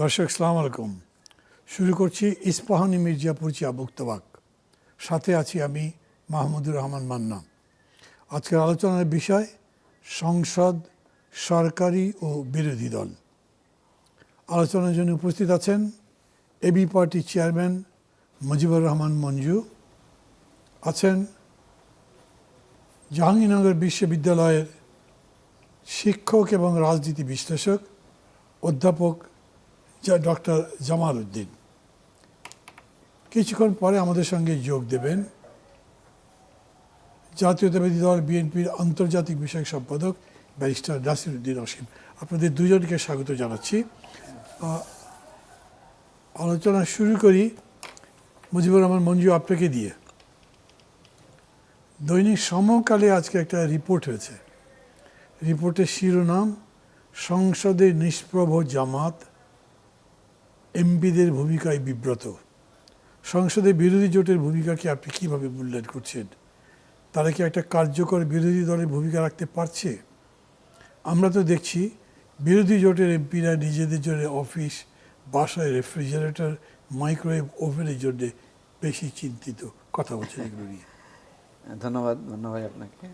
দর্শক সালাম আলাইকুম। শুরু করছি ইস্পাহানি মির্জাপুর চিয়া মুক্তবাক। সাথে আছি আমি মাহমুদুর রহমান মান্না। আজকের আলোচনার বিষয় সংসদ, সরকারি ও বিরোধী দল। আলোচনার জন্য উপস্থিত আছেন AB party chairman Mujibur Rahman Manju, আছেন জাহাঙ্গীরনগর বিশ্ববিদ্যালয়ের শিক্ষক এবং রাজনীতি বিশ্লেষক অধ্যাপক ডক্টর জামাল উদ্দিন। কিছুক্ষণ পরে আমাদের সঙ্গে যোগ দেবেন জাতীয়তাবাদী দল বিএনপির আন্তর্জাতিক বিষয়ক সম্পাদক ব্যারিস্টার নাসির উদ্দিন অসীম। আপনাদের দুজনকে স্বাগত জানাচ্ছি। আলোচনা শুরু করি মুজিবুর রহমান মঞ্জু আপনাকে দিয়ে। দৈনিক সমকালে আজকে একটা রিপোর্ট হয়েছে। রিপোর্টের শিরোনাম সংসদে নিষ্প্রভ জামাত, এমপিদের ভূমিকায় বিব্রত। সংসদে বিরোধী জোটের ভূমিকাকে আপনি কীভাবে মূল্যায়ন করছেন? তারা কি একটা কার্যকর বিরোধী দলের ভূমিকা রাখতে পারছে? আমরা তো দেখছি বিরোধী জোটের এমপিরা নিজেদের জন্য অফিস, বাসায় রেফ্রিজারেটর, মাইক্রোওয়েভ ওভেনের জন্য বেশি চিন্তিত। কথা বলছেন এগুলো নিয়ে। ধন্যবাদ আপনাকে।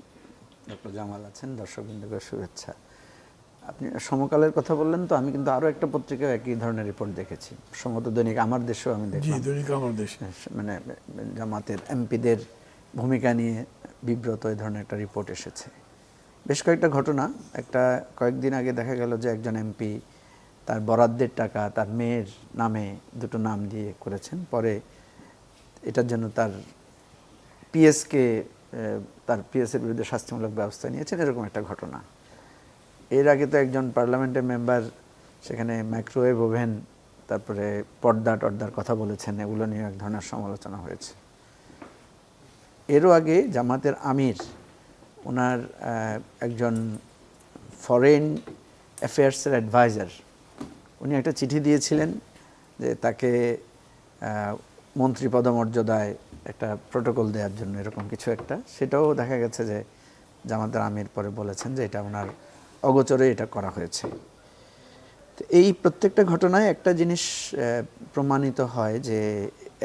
ডক্টর জামাল আছেন, দর্শকবৃন্দকে শুভেচ্ছা। আপনি সমকালের কথা বললেন, তো আমি কিন্তু আরও একটা পত্রিকায় একই ধরনের রিপোর্ট দেখেছি। সম্ভবত দৈনিক আমার দেশেও আমি দেখি, দৈনিক আমার দেশ, মানে জামাতের এমপিদের ভূমিকা নিয়ে বিব্রত এই ধরনের একটা রিপোর্ট এসেছে। বেশ কয়েকটা ঘটনা। কয়েকদিন আগে দেখা গেল যে একজন এমপি তার বরাদ্দের টাকা তার মেয়ের নামে দুটো নাম দিয়ে করেছেন। পরে এটার জন্য তার পিএসের বিরুদ্ধে শাস্তিমূলক ব্যবস্থা নিয়েছেন, এরকম একটা ঘটনা। এর আগে তো একজন পার্লামেন্টের মেম্বার সেখানে মাইক্রোওয়েভ ওভেন, তারপরে টর্দার কথা বলেছেন, এগুলো নিয়ে এক ধরনের সমালোচনা হয়েছে। এরও আগে জামাতের আমির, ওনার একজন ফরেন অ্যাফেয়ার্সের অ্যাডভাইজার, উনি একটা চিঠি দিয়েছিলেন যে তাকে মন্ত্রী পদমর্যাদায় একটা প্রোটোকল দেওয়ার জন্য, এরকম কিছু একটা। সেটাও দেখা গেছে যে জামাতের আমির পরে বলেছেন যে এটা ওনার অগোচরে এটা করা হয়েছে। তো এই প্রত্যেকটা ঘটনায় একটা জিনিস প্রমাণিত হয় যে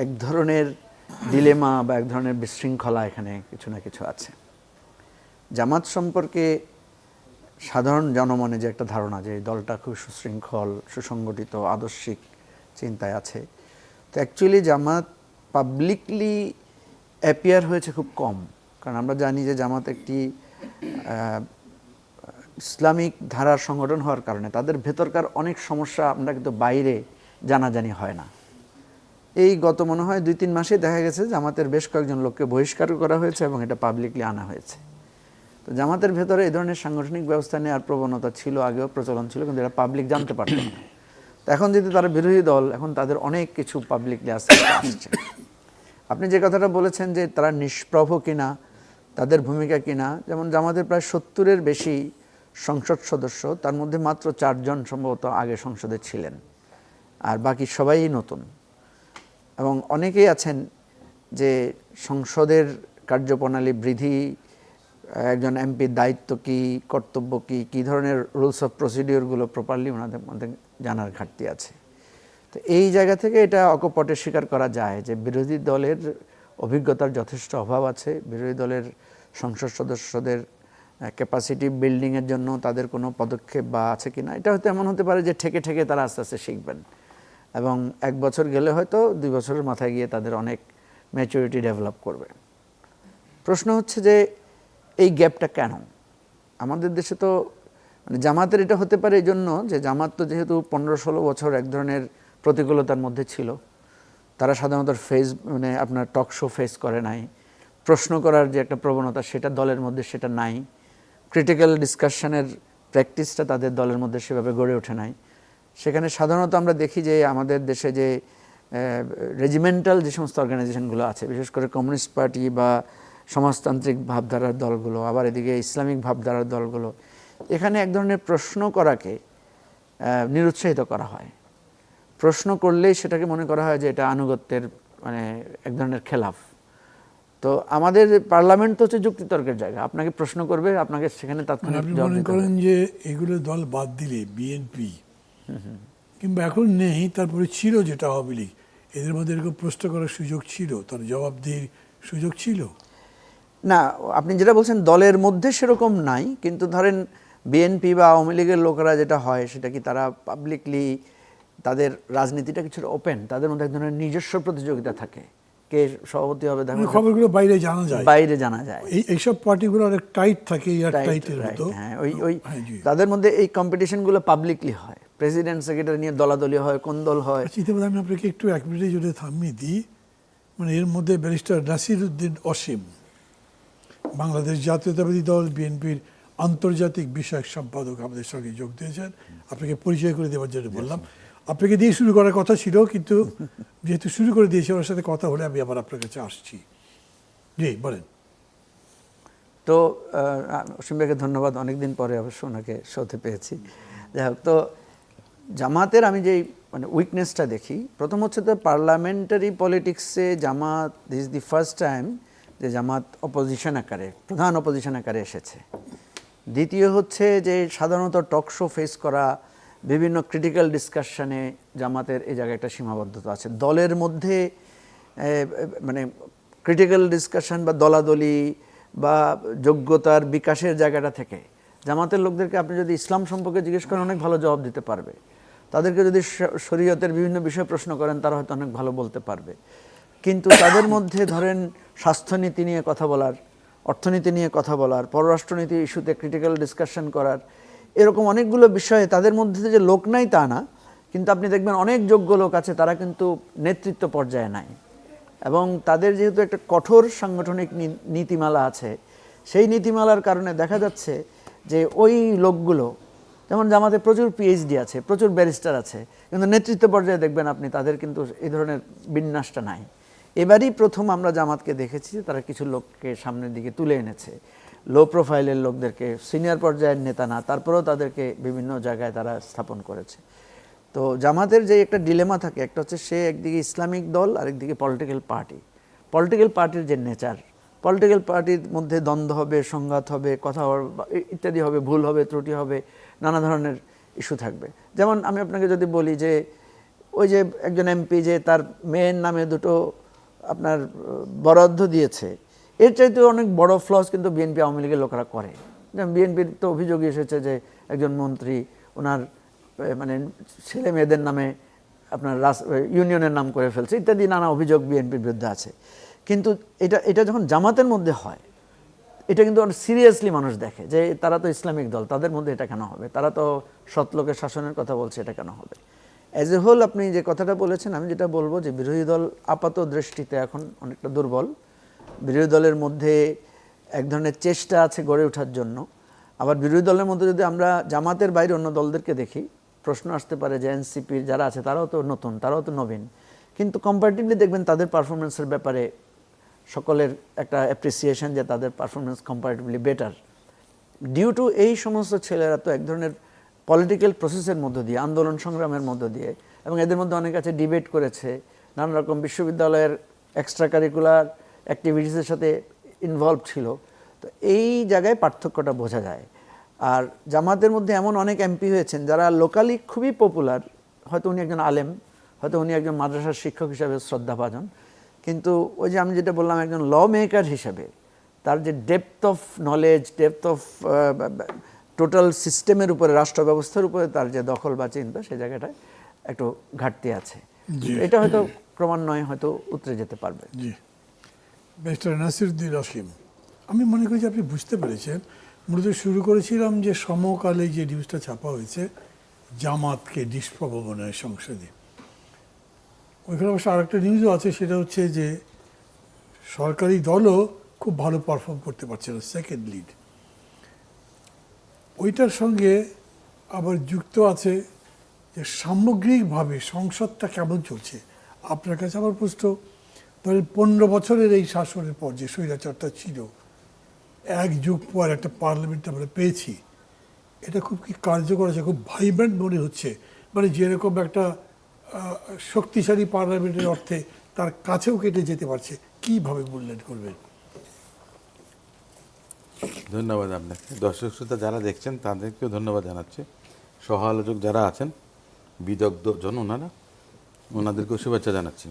এক ধরনের ডিলেমা বা এক ধরনের বিশৃঙ্খলা এখানে কিছু না কিছু আছে। জামাত সম্পর্কে সাধারণ জনমনে যে একটা ধারণা যে দলটা খুব সুশৃঙ্খল, সুসংগঠিত, আদর্শিক চিন্তায় আছে, তো অ্যাকচুয়ালি জামাত পাবলিকলি অ্যাপিয়ার হয়েছে খুব কম। কারণ আমরা জানি যে জামাত একটি ইসলামিক ধারার সংগঠন হওয়ার কারণে তাদের ভেতরকার অনেক সমস্যা আমরা কিন্তু বাইরে জানাজানি হয় না। এই গত মনে হয় 2-3 মাসে দেখা গেছে জামাতের বেশ কয়েকজন লোককে বহিষ্কার করা হয়েছে এবং এটা পাবলিকলি আনা হয়েছে। তো জামাতের ভেতরে এই ধরনের সাংগঠনিক ব্যবস্থা নেওয়ার প্রবণতা ছিল, আগেও প্রচলন ছিল, কিন্তু এটা পাবলিক জানতে পারত না। তো এখন যেহেতু তারা বিরোধী দল, এখন তাদের অনেক কিছু পাবলিকলি আসছে। আপনি যে কথাটা বলেছেন যে তারা নিষ্প্রভ কিনা, তাদের ভূমিকা কিনা, যেমন জামাতের প্রায় 70-এর বেশি সংসদ সদস্য, তার মধ্যে মাত্র 4 জন সম্ভবত আগে সংসদে ছিলেন, আর বাকি সবাই নতুন। এবং অনেকেই আছেন যে সংসদের কার্যপ্রণালী বৃদ্ধি, একজন এমপির দায়িত্ব কী, কর্তব্য কী, কী ধরনের রুলস অফ প্রসিডিওরগুলো প্রপারলি ওনাদের মধ্যে জানার ঘাটতি আছে। তো এই জায়গা থেকে এটা অকপটে স্বীকার করা যায় যে বিরোধী দলের অভিজ্ঞতার যথেষ্ট অভাব আছে। বিরোধী দলের সংসদ সদস্যদের ক্যাপাসিটি বিল্ডিংয়ের জন্য তাদের কোনো পদক্ষেপ বা আছে কি না, এটা হয়তো এমন হতে পারে যে ঠেকে ঠেকে তারা আস্তে আস্তে শিখবেন, এবং 1 বছর গেলে হয়তো 2 বছরের মাথায় গিয়ে তাদের অনেক ম্যাচুরিটি ডেভেলপ করবে। প্রশ্ন হচ্ছে যে এই গ্যাপটা কেন আমাদের দেশে? তো মানে জামাতের এটা হতে পারে এই জন্য যে জামাত তো যেহেতু 15-16 বছর এক ধরনের প্রতিকূলতার মধ্যে ছিল, তারা সাধারণত আপনার টক শো ফেস করে নাই, প্রশ্ন করার যে একটা প্রবণতা সেটা দলের মধ্যে সেটা নাই, ক্রিটিক্যাল ডিসকাশনের প্র্যাকটিসটা তাদের দলের মধ্যে সেভাবে গড়ে ওঠে নাই। সেখানে সাধারণত আমরা দেখি যে আমাদের দেশে যে রেজিমেন্টাল যে সমস্ত অর্গানাইজেশনগুলো আছে, বিশেষ করে কমিউনিস্ট পার্টি বা সমাজতান্ত্রিক ভাবধারার দলগুলো, আবার এদিকে ইসলামিক ভাবধারার দলগুলো, এখানে এক ধরনের প্রশ্ন করাকে নিরুৎসাহিত করা হয়। প্রশ্ন করলেই সেটাকে মনে করা হয় যে এটা আনুগত্যের এক ধরনের খেলাফ। তো আমাদের পার্লামেন্ট তো হচ্ছে যুক্তিতর্কের জায়গা, আপনাকে প্রশ্ন করবে, আপনাকে সেখানে তাৎক্ষণিক আপনি মনে করেন যে এগুলো দল বাদ দিলে বিএনপি কিংবা এখন নেই, তারপরে ছিল যেটা আওয়ামী লীগ, এদের মধ্যে এরকম প্রশ্ন করার সুযোগ ছিল, তার জবাবদিহির সুযোগ ছিল? না, আপনি যেটা বলছেন দলের মধ্যে সেরকম নাই, কিন্তু ধরেন বিএনপি বা আওয়ামী লীগের লোকেরা যেটা হয় সেটা কি তারা পাবলিকলি তাদের রাজনীতিটা কিছুটা ওপেন, তাদের মধ্যে এক ধরনের নিজস্ব প্রতিযোগিতা থাকে, কে সভাপতি হবে দেখা মানে খবরগুলো বাইরে জানা যায়, বাইরে জানা যায়। এইসব পার্টিগুলো অনেক টাইট থাকে, এয়ার Right, টাইটের right, মতো। হ্যাঁ, ওই হ্যাঁ, জি। তাদের মধ্যে এই কম্পিটিশনগুলো পাবলিকলি হয়, প্রেসিডেন্ট সেক্রেটারি নিয়ে দলাদলি হয়, কোন দল হয়। আচ্ছা, ইতিমধ্যে আমি আপনাকে একটু 1 মিনিটে যদি থামিয়ে দিই, মানে এর মধ্যে ব্যারিস্টার নাসির উদ্দিন অসীম, বাংলাদেশ জাতীয়তাবাদী দল বিএনপির আন্তর্জাতিক বিষয়ক সম্পাদক, আমাদের সঙ্গে যোগ দিয়েছেন। আপনাকে পরিচয় করে দেওয়ার জন্য বললাম। আপনাকে দিয়ে শুরু করার কথা ছিল, কিন্তু যেহেতু শুরু করে দিয়েছে, ওর সাথে কথা হলে আমি আবার আপনার কাছে আসছি। জি, বলেন। তো অসীম ভাইকে ধন্যবাদ, অনেকদিন পরে অবশ্য ওনাকে শোতে পেয়েছি। যাই হোক, তো জামাতের আমি যেই মানে উইকনেসটা দেখি, প্রথম হচ্ছে তো পার্লামেন্টারি পলিটিক্সে Jamaat, this is the first time যে জামাত অপোজিশন আকারে, প্রধান অপোজিশন আকারে এসেছে। দ্বিতীয় হচ্ছে যে সাধারণত টক শো ফেস করা, বিভিন্ন ক্রিটিক্যাল ডিসকাশনে জামাতের এই জায়গায় একটা সীমাবদ্ধতা আছে। দলের মধ্যে মানে ক্রিটিক্যাল ডিসকাশন বা দলাদলি বা যোগ্যতার বিকাশের জায়গাটা থেকে জামাতের লোকদেরকে আপনি যদি ইসলাম সম্পর্কে জিজ্ঞেস করেন অনেক ভালো জবাব দিতে পারবে, তাদেরকে যদি শরীয়তের বিভিন্ন বিষয় প্রশ্ন করেন তারা হয়তো অনেক ভালো বলতে পারবে। কিন্তু তাদের মধ্যে ধরেন স্বাস্থ্যনীতি নিয়ে কথা বলার, অর্থনীতি নিয়ে কথা বলার, পররাষ্ট্রনীতি ইস্যুতে ক্রিটিক্যাল ডিসকাশন করার, এরকম অনেকগুলো বিষয়ে তাদের মধ্যে যে লোক নাই তা না, কিন্তু আপনি দেখবেন অনেক যোগ্য লোক আছে, তারা কিন্তু নেতৃত্ব পর্যায়ে নাই। এবং তাদের যেহেতু একটা কঠোর সাংগঠনিক নীতিমালা আছে, সেই নীতিমালার কারণে দেখা যাচ্ছে যে ওই লোকগুলো, যেমন জামাতে প্রচুর পিএইচডি আছে, প্রচুর ব্যারিস্টার আছে, কিন্তু নেতৃত্ব পর্যায়ে দেখবেন আপনি তাদের কিন্তু এই ধরনের বিন্যাসটা নাই। এবারই প্রথম আমরা জামাতকে দেখেছি তারা কিছু লোককে সামনের দিকে তুলে এনেছে, লো প্রোফাইলের লোকদেরকে, সিনিয়র পর্যায়ের নেতা না, তারপরেও তাদেরকে বিভিন্ন জায়গায় তারা স্থাপন করেছে। তো জামাতের যে একটা ডিলেমা থাকে, একটা হচ্ছে সে একদিকে ইসলামিক দল, আরেকদিকে পলিটিক্যাল পার্টি। পলিটিক্যাল পার্টির যে নেচার, পলিটিক্যাল পার্টির মধ্যে দ্বন্দ্ব হবে, সংঘাত হবে, কথা ইত্যাদি হবে, ভুল হবে, ত্রুটি হবে, নানা ধরনের ইস্যু থাকবে। যেমন আমি আপনাকে যদি বলি যে ওই যে একজন এমপি যে তার মেয়ের নামে দুটো আপনার বরাদ্দ দিয়েছে, এর চাইতে অনেক বড় ফ্লস কিন্তু বিএনপি আওয়ামী লীগের লোকেরা করে। যেমন বিএনপির তো অভিযোগ এসেছে যে একজন মন্ত্রী ওনার মানে ছেলে মেয়েদের নামে আপনার ইউনিয়নের নাম করে ফেলছে, ইত্যাদি নানা অভিযোগ বিএনপির বিরুদ্ধে আছে। কিন্তু এটা যখন জামাতের মধ্যে হয়, এটা কিন্তু অনেক সিরিয়াসলি মানুষ দেখে যে তারা তো ইসলামিক দল, তাদের মধ্যে এটা কেন হবে, তারা তো সৎ লোকের শাসনের কথা বলছে, এটা কেন হবে। অ্যাজ এ হোল আপনি যে কথাটা বলেছেন, আমি যেটা বলবো যে বিরোধী দল আপাত দৃষ্টিতে এখন অনেকটা দুর্বল। বিরোধী দলের মধ্যে এক ধরনের চেষ্টা আছে গড়ে ওঠার জন্য। আবার বিরোধী দলের মধ্যে যদি আমরা জামাতের বাইরে অন্য দলদেরকে দেখি, প্রশ্ন আসতে পারে যে এনসিপির যারা আছে তারাও তো নতুন, তারাও তো নবীন, কিন্তু কম্পারেটিভলি দেখবেন তাদের পারফরমেন্সের ব্যাপারে সকলের একটা অ্যাপ্রিসিয়েশন যে তাদের performance comparatively better. Due to এই সমস্ত ছেলেরা তো এক ধরনের পলিটিক্যাল প্রসেসের মধ্য দিয়ে, আন্দোলন সংগ্রামের মধ্য দিয়ে, এবং এদের মধ্যে অনেক আছে ডিবেট করেছে, নানা রকম বিশ্ববিদ্যালয়ের এক্সট্রা কারিকুলার অ্যাক্টিভিটিসের সাথে ইনভলভ ছিল। তো এই জায়গায় পার্থক্যটা বোঝা যায়। আর জামাতের মধ্যে এমন অনেক এমপি হয়েছেন যারা লোকালি খুবই পপুলার, হয়তো উনি একজন আলেম, হয়তো উনি একজন মাদ্রাসার শিক্ষক হিসাবে শ্রদ্ধাভাজন, কিন্তু ওই যে আমি যেটা বললাম একজন ল মেকার হিসাবে তার যে depth of knowledge, depth of total সিস্টেমের উপরে, রাষ্ট্র ব্যবস্থার উপরে তার যে দখল বা চিন্তা, সেই জায়গাটায় একটু ঘাটতি আছে। এটা হয়তো ক্রমান্বয়ে হয়তো উতরে যেতে পারবে। জি, ব্যারিস্টার নাসির উদ্দিন অসীম, আমি মনে করি যে আপনি বুঝতে পেরেছেন। মূলত শুরু করেছিলাম যে সমকালে যে নিউজটা ছাপা হয়েছে জামাতকে নিষ্প্রভবনের সংসদে, ওইখানে অবশ্য আরেকটা নিউজও আছে, সেটা হচ্ছে যে সরকারি দলও খুব ভালো পারফর্ম করতে পারছে না, সেকেন্ড লিড। ওইটার সঙ্গে আবার যুক্ত আছে যে সামগ্রিকভাবে সংসদটা কেমন চলছে। আপনার কাছে আমার প্রশ্ন, ধরেন 15 বছরের এই শাসনের পর যে স্বৈরাচারটা ছিল, এক যুগ পর একটা পার্লামেন্ট আমরা পেয়েছি, এটা খুব কি কার্যকর আছে, খুব ভাইব্রেন্ট মনে হচ্ছে, মানে যেরকম একটা শক্তিশালী পার্লামেন্টের অর্থে তার কাছেও কেটে যেতে পারছে, কীভাবে মূল্যায়ন করবেন? ধন্যবাদ আপনাকে। দর্শক শ্রোতা যারা দেখছেন তাদেরকেও ধন্যবাদ জানাচ্ছি, সহ আলোচক যারা আছেন বিদগ্ধ জন ওনারা, ওনাদেরকেও শুভেচ্ছা জানাচ্ছি।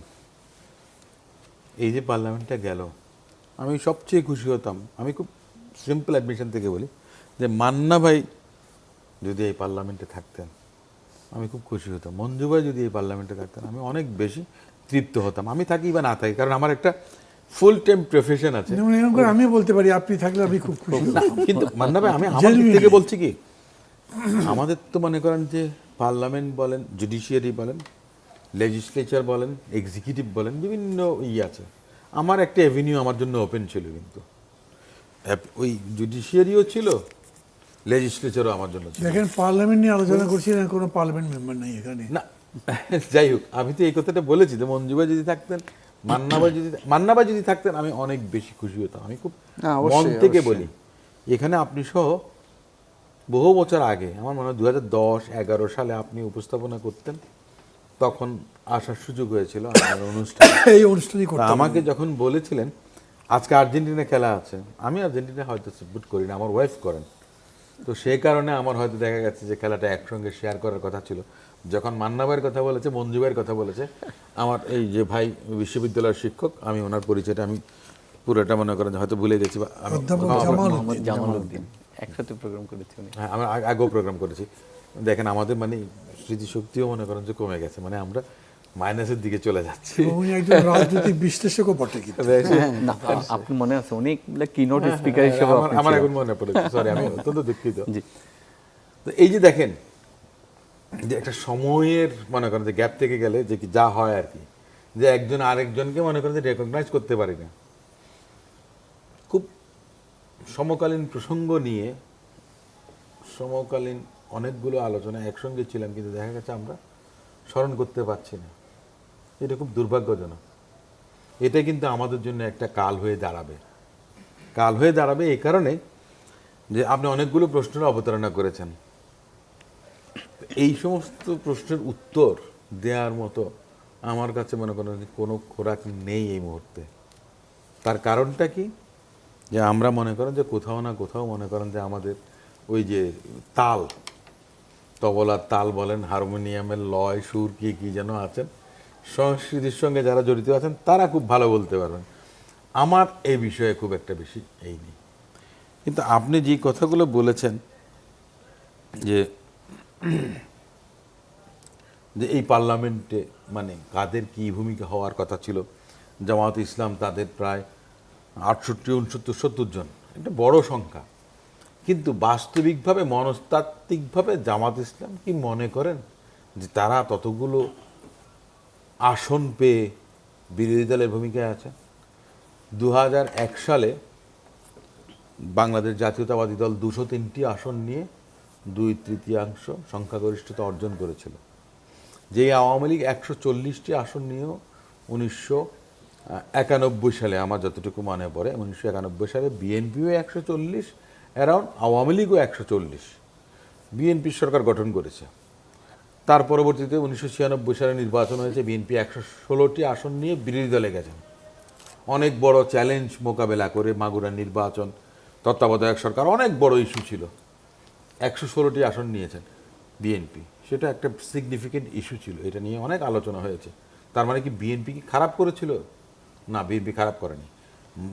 এই যে পার্লামেন্টটা গেল, আমি সবচেয়ে খুশি হতাম, আমি খুব সিম্পল অ্যাডমিশন থেকে বলি, যে মান্না ভাই যদি এই পার্লামেন্টে থাকতেন আমি খুব খুশি হতাম, মঞ্জু ভাই যদি এই পার্লামেন্টে থাকতেন আমি অনেক বেশি তৃপ্ত হতাম। আমি থাকি বা না থাকি, কারণ আমার একটা ফুল টাইম প্রফেশন আছে। যেমন এরকম করে আমি বলতে পারি আপনি থাকলে আমি খুব খুশি না, হতাম। কিন্তু মান্না ভাই আমি আমার দিক থেকে বলছি কি, আমাদের তো মনে করেন যে পার্লামেন্ট বলেন, জুডিশিয়ারি বলেন, লেজিসলেচার বলেন, এক্সিকিউটিভ বলেন, বিভিন্ন আছে। আমার একটা অ্যাভিনিউ আমার জন্য ওপেন ছিল, কিন্তু ওই জুডিশিয়ারিও ছিল, লেজিসলেচারও আমার জন্য ছিল। দেখেন পার্লামেন্ট নিয়ে আলোচনা করছি না, কোনো পার্লামেন্ট মেম্বার নেই এখানে। না যাই হোক, আমি তো এই কথাটা বলেছি যে মঞ্জু ভাই যদি থাকতেন, মান্না ভাই যদি থাকতেন আমি অনেক বেশি খুশি হতাম। আমি খুব না, অবশ্যই, মন থেকে অবশ্যই। বলি, এখানে আপনি সহ বহু বছর আগে, আমার মনে হয় 2010-11 সালে আপনি উপস্থাপনা করতেন, তখন আসার সুযোগ হয়েছিল আমাদের অনুষ্ঠানে। এই অনুষ্ঠানই তা করতাম। আমাকে যখন বলেছিলেন আজকে আর্জেন্টিনা খেলা আছে, আমি আর্জেন্টিনা হয়তো সাপোর্ট করি না, আমার ওয়াইফ করেন, তো সেই কারণে আমার হয়তো দেখা গেছে যে খেলাটা একসঙ্গে শেয়ার করার কথা ছিল। যখন মান্না ভাইয়ের কথা বলেছে, মঞ্জু ভাইয়ের কথা বলেছে, আমার এই যে ভাই বিশ্ববিদ্যালয়ের শিক্ষক, আমি ওনার পরিচয়টা আমি পুরোটা মনে করেন যে হয়তো ভুলে গেছি, বা অধ্যাপক মোহাম্মদ জামালউদ্দিন একসাথে প্রোগ্রাম করেছি উনি। হ্যাঁ, আমরা আগেও প্রোগ্রাম করেছি। দেখেন আমাদের মানে স্মৃতিশক্তিও মনে করেন যে কমে গেছে, মানে আমরা মাইনাসের দিকে চলে যাচ্ছি। উনি একজন রাজনৈতিক বিশ্লেষকও বটে কিন্তু। না, আপনি মনে আছে উনি কিনোট স্পিকার হিসেবে আমার এখন মনে পড়েছে, সরি, আমি অত্যন্ত দুঃখিত। জি। তো এই যে দেখেন যে একটা সময়ের মনে করেন যে গ্যাপ থেকে গেলে যে কি যা হয় আর কি, যে একজন আরেকজনকে মনে করেন যে রেকগনাইজ করতে পারি না। খুব সমকালীন প্রসঙ্গ নিয়ে সমকালীন অনেকগুলো আলোচনা একসঙ্গে ছিলাম, কিন্তু দেখা গেছে আমরা স্মরণ করতে পারছি না। এটা খুব দুর্ভাগ্যজনক। এটা কিন্তু আমাদের জন্য একটা কাল হয়ে দাঁড়াবে। কাল হয়ে দাঁড়াবে এই কারণে যে আপনি অনেকগুলো প্রশ্নের অবতারণা করেছেন, এই সমস্ত প্রশ্নের উত্তর দেওয়ার মতো আমার কাছে মনে করেন যে কোনো খোরাক নেই এই মুহূর্তে। তার কারণটা কি, যে আমরা মনে করেন যে কোথাও না কোথাও মনে করেন যে আমাদের ওই যে তাল, তবলার তাল বলেন, হারমোনিয়ামের লয় সুর কি কি যেন আছেন, সংস্কৃতির সঙ্গে যারা জড়িত আছেন তারা খুব ভালো বলতে পারবেন। আমার এই বিষয়ে খুব একটা বেশি এই নেই। কিন্তু আপনি যে কথাগুলো বলেছেন যে যে এই পার্লামেন্টে মানে কাদের কি ভূমিকা হওয়ার কথা ছিল, জামায়াত ইসলাম তাদের প্রায় 68-69-70 জন, একটা বড় সংখ্যা, কিন্তু বাস্তবিকভাবে মনস্তাত্ত্বিকভাবে জামাত ইসলাম কি মনে করেন যে তারা ততগুলো আসন পেয়ে বিরোধী দলের ভূমিকায় আছে? 2001 সালে বাংলাদেশ জাতীয়তাবাদী দল 203টি আসন নিয়ে 2/3 সংখ্যাগরিষ্ঠতা অর্জন করেছিল। যেই আওয়ামী লীগ 140টি আসন নিয়েও 1991 সালে, আমার যতটুকু মনে পড়ে, 1991 সালে বিএনপিও 140, অ্যারাউন্ড আওয়ামী লীগও 140, বিএনপি সরকার গঠন করেছে। তার পরবর্তীতে 1996 সালে নির্বাচন হয়েছে, বিএনপি 116টি আসন নিয়ে বিরোধী দলে গেছেন। অনেক বড় চ্যালেঞ্জ মোকাবেলা করে মাগুরার নির্বাচন, তত্ত্বাবধায়ক সরকার, অনেক বড় ইস্যু ছিল, 116টি আসন নিয়েছেন বিএনপি। সেটা একটা সিগনিফিকেন্ট ইস্যু ছিল, এটা নিয়ে অনেক আলোচনা হয়েছে। তার মানে কি বিএনপি কি খারাপ করেছিল? না, বিএনপি খারাপ করেনি।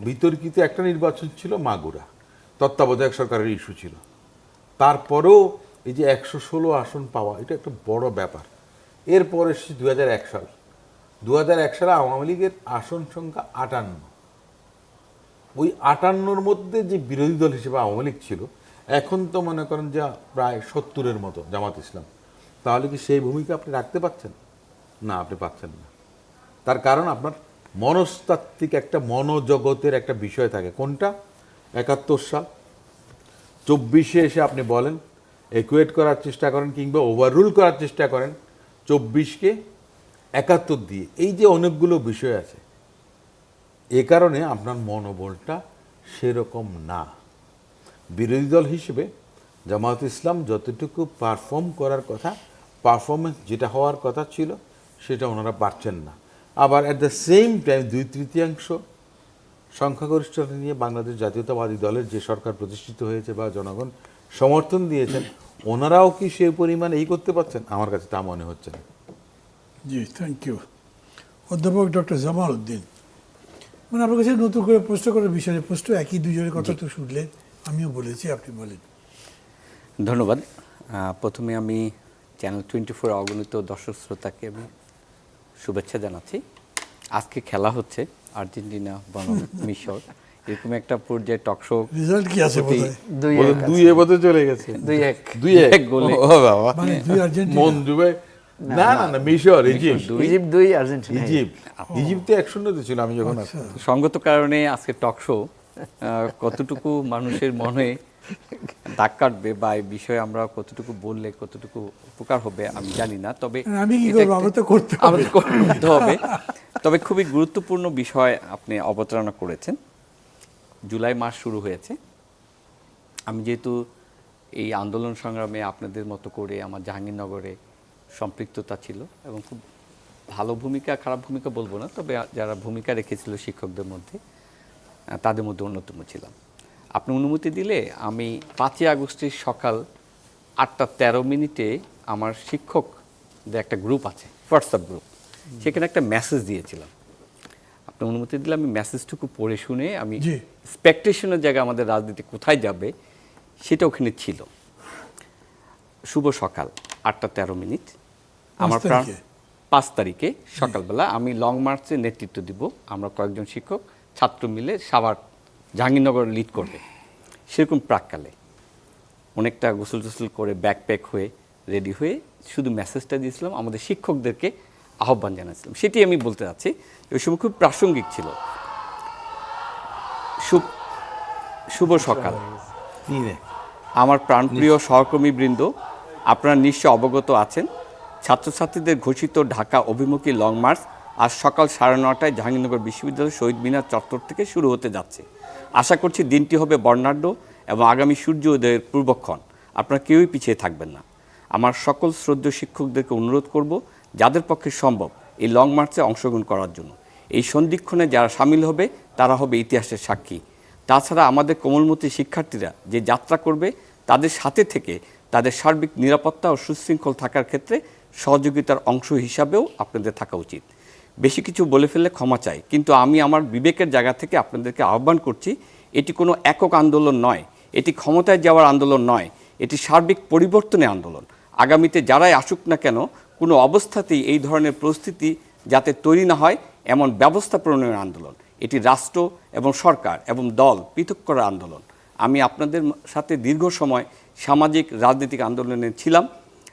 বিতর্কিত একটা নির্বাচন ছিল মাগুরা, তত্ত্বাবধায়ক সরকারের ইস্যু ছিল। তারপরেও এই যে 116 আসন পাওয়া, এটা একটা বড় ব্যাপার। এরপরে এসেছে 2001 সাল। 2001 সালে আওয়ামী লীগের আসন সংখ্যা 58। ওই 58-র মধ্যে যে বিরোধী দল হিসেবে আওয়ামী লীগ ছিল, এখন তো মনে করেন যে প্রায় 70-এর মতো জামাত ইসলাম। তাহলে কি সেই ভূমিকা আপনি রাখতে পারছেন? না, আপনি পাচ্ছেন না। তার কারণ আপনার মনস্তাত্ত্বিক একটা মনোজগতের একটা বিষয় থাকে। কোনটা? 71 সাল, 24-এ এসে আপনি বলেন, একুয়েট করার চেষ্টা করেন কিংবা ওভাররুল করার চেষ্টা করেন 24-কে 71 দিয়ে। এই যে অনেকগুলো বিষয় আছে, এ কারণে আপনার মনোবলটা সেরকম না। বিরোধী দল হিসেবে জামায়াত ইসলাম যতটুকু পারফর্ম করার কথা, পারফরমেন্স যেটা হওয়ার কথা ছিল, সেটা ওনারা পারছেন না। আবার অ্যাট দ্য সেম টাইম 2/3 সংখ্যাগরিষ্ঠতা নিয়ে বাংলাদেশ জাতীয়তাবাদী দলের যে সরকার প্রতিষ্ঠিত হয়েছে বা জনগণ সমর্থন দিয়েছেন, ওনারাও কি সেই পরিমাণ এই করতে পারছেন? আমার কাছে তা মনে হচ্ছে না। জি, থ্যাংক ইউ। অধ্যাপক ডক্টর জামাল উদ্দিন, মানে আপনার কাছে নতুন করে প্রশ্ন করার বিষয়ে প্রশ্ন একই দুজনের কথা তো শুনলেন, আমিও বলেছি, আপনি বলেন। ধন্যবাদ। প্রথমে আমি চ্যানেল 24 অগণিত দর্শক শ্রোতাকে আমি শুভেচ্ছা জানাচ্ছি। আজকে খেলা হচ্ছে আর্জেন্টিনা বনাম মিশর, এরকম একটা পর্যায়ে টক শো রেজাল্ট কি আছে বোধহয়? 2-1 বোধহয় চলে গেছে। 2-1 গোলে। ও বাবা, মানে 2 আর্জেন্টিনা। মন ডুবে। না না না, মিশর, ইজিপ্ট। ইজিপ্ট 2, আর্জেন্টিনা ইজিপ্টে 1-0 ছিল আমি যখন আসতাম। সঙ্গত কারণে আজকে টক শো কতটুকু মানুষের মনে দাগ কাটবে বা এই বিষয়ে আমরা কতটুকু বললে কতটুকু উপকার হবে আমি জানি না, তবে আমি কি এটা করবো, একটা- আমার তো করতে হবে। আমাদের করতে হবে। তবে খুবই গুরুত্বপূর্ণ বিষয় আপনি অবতারণা করেছেন। জুলাই মাস শুরু হয়েছে। আমি যেহেতু এই আন্দোলন সংগ্রামে আপনাদের মতো করে আমার জাহাঙ্গীরনগরে সম্পৃক্ততা ছিল এবং খুব ভালো ভূমিকা, খারাপ ভূমিকা বলবো না, তবে যারা ভূমিকা রেখেছিল শিক্ষকদের মধ্যে তাদের মধ্যে অন্যতম ছিলাম। আপনি অনুমতি দিলে আমি 5ই আগস্টের সকাল 8:13 আমার শিক্ষকদের একটা গ্রুপ আছে, হোয়াটসঅ্যাপ গ্রুপ, সেখানে একটা মেসেজ দিয়েছিলাম। আপনি অনুমতি দিলে আমি মেসেজটুকু পড়ে শুনে আমি জি। এক্সপেকটেশনের জায়গায় আমাদের রাজনীতি কোথায় যাবে সেটা ওখানে ছিল। শুভ সকাল 8:13 আমার প্রাণ 5 তারিখে সকালবেলা আমি লং মার্চে নেতৃত্ব দিব। আমরা কয়েকজন শিক্ষক ছাত্র মিলে সাভার জাহাঙ্গীরনগর লিড করবে, সেরকম প্রাককালে অনেকটা গোসল টোসল করে ব্যাকপ্যাক হয়ে রেডি হয়ে শুধু মেসেজটা দিয়েছিলাম, আমাদের শিক্ষকদেরকে আহ্বান জানাচ্ছিলাম। সেটি আমি বলতে চাচ্ছি, ওই সময় খুব প্রাসঙ্গিক ছিল। শুভ সকাল আমার প্রাণপ্রিয় সহকর্মীবৃন্দ, আপনারা নিশ্চয় অবগত আছেন ছাত্রছাত্রীদের ঘোষিত ঢাকা অভিমুখী লং মার্চ আজ সকাল 9:30টায় জাহাঙ্গীরনগর বিশ্ববিদ্যালয় শহীদ মিনার চত্বর থেকে শুরু হতে যাচ্ছে। আশা করছি দিনটি হবে বর্ণাঢ্য এবং আগামী সূর্য উদয়ের পূর্বক্ষণ। আপনারা কেউই পিছিয়ে থাকবেন না। আমার সকল শ্রদ্ধেয় শিক্ষকদেরকে অনুরোধ করব যাদের পক্ষে সম্ভব এই লং মার্চে অংশগ্রহণ করার জন্য। এই সন্ধিক্ষণে যারা সামিল হবে তারা হবে ইতিহাসের সাক্ষী। তাছাড়া আমাদের কোমলমতি শিক্ষার্থীরা যে যাত্রা করবে তাদের সাথে থেকে তাদের সার্বিক নিরাপত্তা ও সুশৃঙ্খল থাকার ক্ষেত্রে সহযোগিতার অংশ হিসাবেও আপনাদের থাকা উচিত। বেশি কিছু বলে ফেললে ক্ষমা চাই, কিন্তু আমি আমার বিবেকের জায়গা থেকে আপনাদেরকে আহ্বান করছি, এটি কোনো একক আন্দোলন নয়, এটি ক্ষমতায় যাওয়ার আন্দোলন নয়, এটি সার্বিক পরিবর্তনের আন্দোলন। আগামীতে যারাই আসুক না কেন কোনো অবস্থাতেই এই ধরনের পরিস্থিতি যাতে তৈরি না হয় এমন ব্যবস্থা প্রণয়নের আন্দোলন। এটি রাষ্ট্র এবং সরকার এবং দল পৃথক করার আন্দোলন। আমি আপনাদের সাথে দীর্ঘ সময় সামাজিক রাজনৈতিক আন্দোলনে ছিলাম।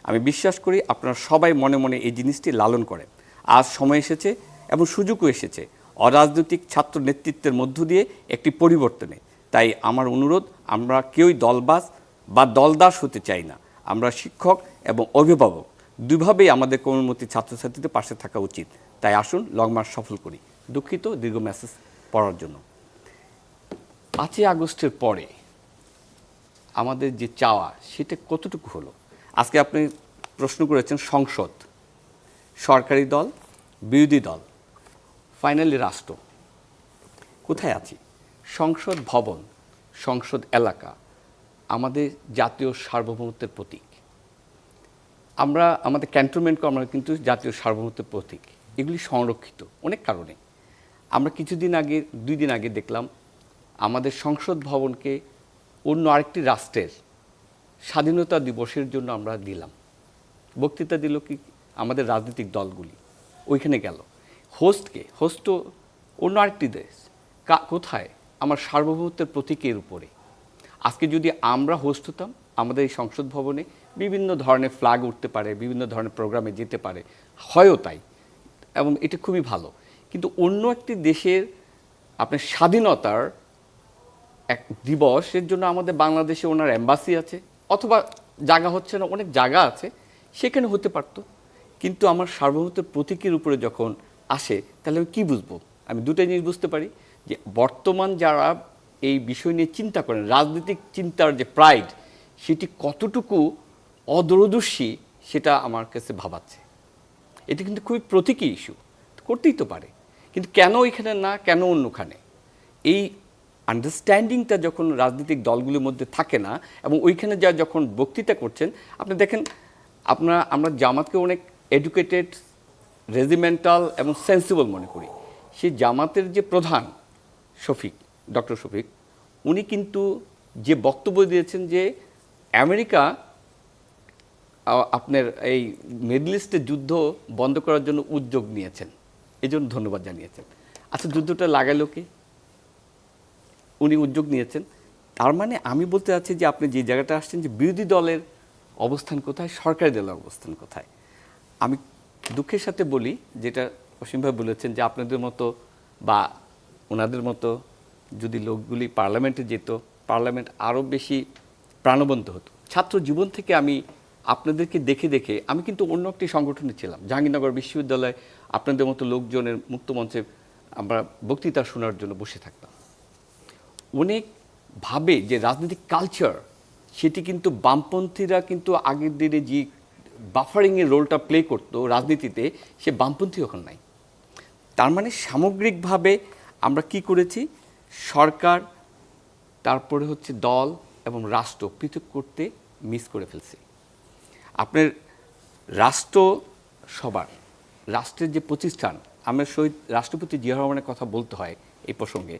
আমি বিশ্বাস করি আপনারা সবাই মনে মনে এই জিনিসটি লালন করেন। আজ সময় এসেছে এবং সুযোগও এসেছে অরাজনৈতিক ছাত্র নেতৃত্বের মধ্য দিয়ে একটি পরিবর্তনে। তাই আমার অনুরোধ, আমরা কেউই দলবাজ বা দলদাস হতে চাই না। আমরা শিক্ষক এবং অভিভাবক দুইভাবেই আমাদের কোমলমতি ছাত্রছাত্রীদের পাশে থাকা উচিত। তাই আসুন লং মার্চ সফল করি। দুঃখিত দীর্ঘ মেসেজ পড়ার জন্য। 5ই আগস্টের পরে আমাদের যে চাওয়া সেটা কতটুকু হলো? আজকে আপনি প্রশ্ন করেছেন সংসদ, সরকারি দল, বিরোধী দল, ফাইনালি রাষ্ট্র, কোথায় আছি? সংসদ ভবন, সংসদ এলাকা আমাদের জাতীয় সার্বভৌমত্বের প্রতীক। আমরা আমাদের ক্যান্টনমেন্টকে আমরা কিন্তু জাতীয় সার্বভৌমত্বের প্রতীক। এগুলি সংরক্ষিত অনেক কারণে। আমরা কিছুদিন আগে, 2 দিন আগে দেখলাম আমাদের সংসদ ভবনকে অন্য আরেকটি রাষ্ট্রের স্বাধীনতা দিবসের জন্য আমরা দিলাম। বক্তৃতা দিল কি আমাদের রাজনৈতিক দলগুলি, ওইখানে গেল। হোস্ট তো অন্য আরেকটি দেশ। কোথায়? আমার সার্বভৌমত্বের প্রতীকের উপরে। আজকে যদি আমরা হোস্ট হতাম, আমাদের এই সংসদ ভবনে বিভিন্ন ধরনের ফ্ল্যাগ উঠতে পারে, বিভিন্ন ধরনের প্রোগ্রামে যেতে পারে, হয়ও তাই, এবং এটা খুবই ভালো। কিন্তু অন্য একটি দেশের আপনার স্বাধীনতার এক দিবসের জন্য আমাদের বাংলাদেশে ওনার এম্বাসি আছে, অথবা জায়গা হচ্ছে না, অনেক জায়গা আছে, সেখানে হতে পারত। কিন্তু আমার সার্বভৌমত্বের প্রতীকের উপরে যখন আসে তাহলে আমি কী বুঝবো? আমি দুটাই জিনিস বুঝতে পারি, যে বর্তমান যারা এই বিষয় নিয়ে চিন্তা করেন, রাজনৈতিক চিন্তার যে প্রাইড, সেটি কতটুকু অদূরদর্শী সেটা আমার কাছে ভাবাচ্ছে। এটি কিন্তু খুবই প্রতীকী ইস্যু, করতেই তো পারে, কিন্তু কেন এখানে না, কেন অন্যখানে? এই আন্ডারস্ট্যান্ডিংটা যখন রাজনৈতিক দলগুলোর মধ্যে থাকে না, এবং ওইখানে যা যখন বক্তৃতা করছেন, আপনি দেখেন আমরা জামাতকে অনেক এডুকেটেড, রেজিমেন্টাল এবং সেন্সিবল মনে করি। সেই জামাতের যে প্রধান শফিক, ডক্টর শফিক, উনি কিন্তু যে বক্তব্য দিয়েছেন যে আমেরিকা আপনার এই মিডল ইস্টের যুদ্ধ বন্ধ করার জন্য উদ্যোগ নিয়েছেন, এই জন্য ধন্যবাদ জানিয়েছেন। আচ্ছা, যুদ্ধটা লাগালো কে? উনি উদ্যোগ নিয়েছেন। তার মানে আমি বলতে চাচ্ছি যে আপনি যে জায়গাটা আসছেন যে বিরোধী দলের অবস্থান কোথায়, সরকারি দলের অবস্থান কোথায়। আমি দুঃখের সাথে বলি, যেটা অসীম ভাই বলেছেন, যে আপনাদের মতো বা ওনাদের মতো যদি লোকগুলি পার্লামেন্টে যেত, পার্লামেন্ট আরও বেশি প্রাণবন্ত হতো। ছাত্র জীবন থেকে আমি আপনাদেরকে দেখে দেখে, আমি কিন্তু অন্য একটি সংগঠনে ছিলাম, জাহাঙ্গীরনগর বিশ্ববিদ্যালয়ে আপনাদের মতো লোকজনের মুক্তমঞ্চে আমরা বক্তৃতা শোনার জন্য বসে থাকতাম। অনেক ভাবে যে রাজনৈতিক কালচার, সেটি কিন্তু বামপন্থীরা কিন্তু আগের দিনে যে বাফারিংয়ের রোলটা প্লে করতো রাজনীতিতে, সে বামপন্থী এখন নাই। তার মানে সামগ্রিকভাবে আমরা কি করেছি, সরকার, তারপরে হচ্ছে দল এবং রাষ্ট্র পৃথক করতে মিস করে ফেলছি। আপনার রাষ্ট্র সবার, রাষ্ট্রের যে প্রতিষ্ঠান, আমরা শহীদ রাষ্ট্রপতি জিয়া রহমানের কথা বলতে হয় এই প্রসঙ্গে।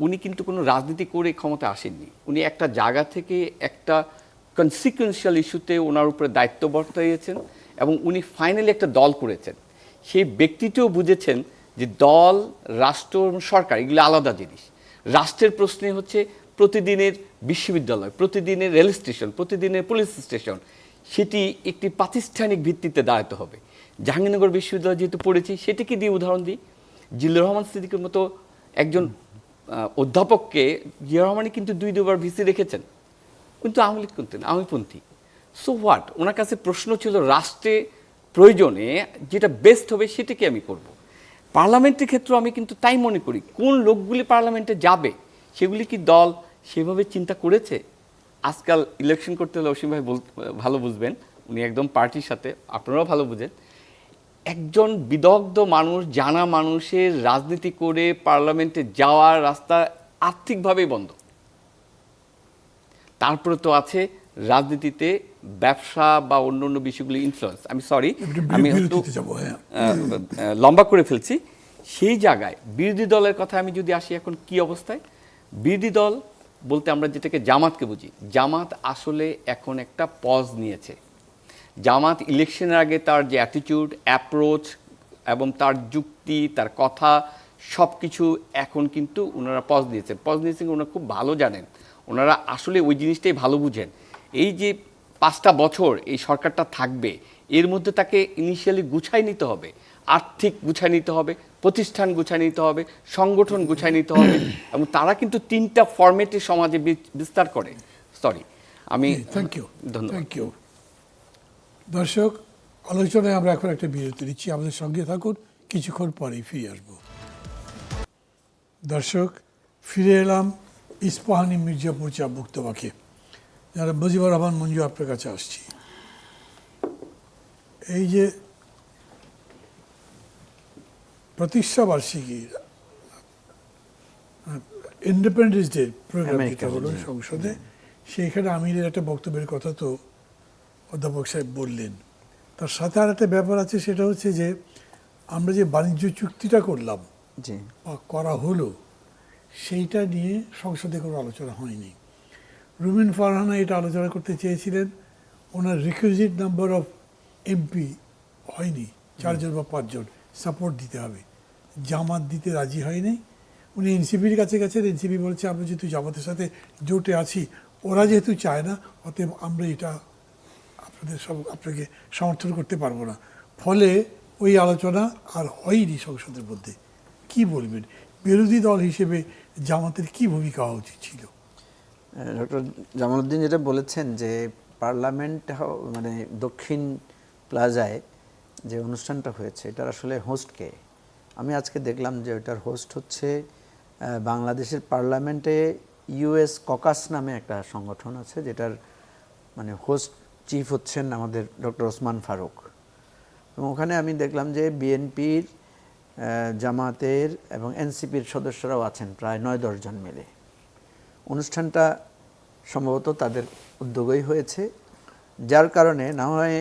উনি কিন্তু কোনো রাজনীতি করে ক্ষমতা আসেননি। উনি একটা জায়গা থেকে একটা কনসিকুয়েন্সিয়াল ইস্যুতে ওনার উপরে দায়িত্ব বর্তাইয়েছেন, এবং উনি ফাইনালি একটা দল করেছেন। সেই ব্যক্তিটিও বুঝেছেন যে দল, রাষ্ট্র এবং সরকার এগুলো আলাদা জিনিস। রাষ্ট্রের প্রশ্নে হচ্ছে প্রতিদিনের বিশ্ববিদ্যালয়, প্রতিদিনের রেল স্টেশন, প্রতিদিনের পুলিশ স্টেশন, সেটি একটি প্রাতিষ্ঠানিক ভিত্তিতে দাঁড়াতে হবে। জাহাঙ্গীরনগর বিশ্ববিদ্যালয় যেহেতু পড়েছি, সেটিকে দিয়ে উদাহরণ দিই। জিল্লুর রহমান সিদ্দিকের মতো একজন অধ্যাপককে জিয়া রহমানই কিন্তু দুইবার ভিসি রেখেছেন, কিন্তু আওয়ামী লীগ করতেন, আওয়ামীপন্থী। সো হোয়াট, ওনার কাছে প্রশ্ন ছিল রাষ্ট্রে প্রয়োজনে যেটা বেস্ট হবে সেটাকে আমি করব। পার্লামেন্টের ক্ষেত্রে আমি কিন্তু তাই মনে করি, কোন লোকগুলি পার্লামেন্টে যাবে সেগুলি কি দল সেভাবে চিন্তা করেছে? আজকাল ইলেকশন করতে হলে অসীম ভাই ভালো বুঝবেন, উনি একদম পার্টির সাথে, আপনারাও ভালো বুঝেন। একজন বিদগ্ধ মানুষ, জানা মানুষের রাজনীতি করে পার্লামেন্টে যাওয়ার রাস্তা আর্থিকভাবেই বন্ধ। তারপরে তো আছে রাজনীতিতে ব্যবসা বা অন্য অন্য বিষয়গুলি ইনফ্লুয়েন্স। আমি সরি, আমি একটু লম্বা করে ফেলছি। সেই জায়গায় বিরোধী দলের কথা আমি যদি আসি, এখন কি অবস্থায় বিরোধী দল বলতে আমরা যেটাকে জামাতকে বুঝি, জামাত আসলে এখন একটা পজ নিয়েছে। জামাত ইলেকশনের আগে তার যে অ্যাটিটিউড, অ্যাপ্রোচ এবং তার যুক্তি, তার কথা সব কিছু এখন কিন্তু ওনারা পজ দিয়েছেন। ওনারা খুব ভালো জানেন, ওনারা আসলে ওই জিনিসটাই ভালো বুঝেন। এই যে 5টা বছর এই সরকারটা থাকবে, এর মধ্যে তাকে ইনিশিয়ালি গুছাই নিতে হবে, আর্থিক গুছাই নিতে হবে, প্রতিষ্ঠান গুছাই নিতে হবে, সংগঠন গুছাই নিতে হবে, এবং তারা কিন্তু 3টা ফরম্যাটে সমাজে বিস্তার করে। সরি, আমি থ্যাংক ইউ, ধন্যবাদ। Thank you. দর্শক, আলোচনায় আমরা এখন একটা বিরতি নিচ্ছি, আমাদের সঙ্গে থাকুন, কিছুক্ষণ পরেই ফিরে আসব। দর্শক, ফিরে এলাম ইস্পাহানি মির্জাপুর চা মুক্তবাকে। যারা মুজিবুর রহমান মঞ্জু, আপনার কাছে আসছি। এই যে প্রতিষ্ঠা বার্ষিকী, ইন্ডিপেন্ডেন্স ডে প্রোগ্রাম যেটা হলো সংসদে, সেইখানে আমিরের একটা বক্তব্যের কথা তো অধ্যাপক সাহেব বললেন। তার সাথে আর একটা ব্যাপার আছে, সেটা হচ্ছে যে আমরা যে বাণিজ্য চুক্তিটা করলাম বা করা হলো, সেইটা নিয়ে সংসদে কোনো আলোচনা হয়নি। রুমিন ফারহানা এটা আলোচনা করতে চেয়েছিলেন, ওনার রিকুইজিট নাম্বার অফ এমপি হয়নি, 4 জন বা 5 জন সাপোর্ট দিতে হবে, জামাত দিতে রাজি হয়নি। উনি এনসিপির কাছে গেছেন, এনসিপি বলছে আমরা যেহেতু জামাতের সাথে জোটে আছি, ওরা যেহেতু চায় না, অতএব আমরা এটা আপনাকে সমর্থন করতে পারবো না। ফলে ওই আলোচনা আর হয়নি সংসদের মধ্যে। কি বলবেন, বিরোধী দল হিসেবে জামাতের কি ভূমিকা হওয়া উচিত ছিল? ডক্টর জামালউদ্দিন যেটা বলেছেন যে পার্লামেন্ট মানে দক্ষিণ প্লাজায় যে অনুষ্ঠানটা হয়েছে, এটার আসলে হোস্ট কে? আমি আজকে দেখলাম যে ওটার হোস্ট হচ্ছে বাংলাদেশের পার্লামেন্টে ইউএস ককাস নামে একটা সংগঠন আছে, যেটার মানে হোস্ট চিফ হচ্ছেন আমাদের ডক্টর ওসমান ফারুক। এবং ওখানে আমি দেখলাম যে বিএনপির, জামাতের এবং এনসিপির সদস্যরাও আছেন, প্রায় 9-10 জন মিলে। অনুষ্ঠানটা সম্ভবত তাদের উদ্যোগেই হয়েছে, যার কারণে না হয়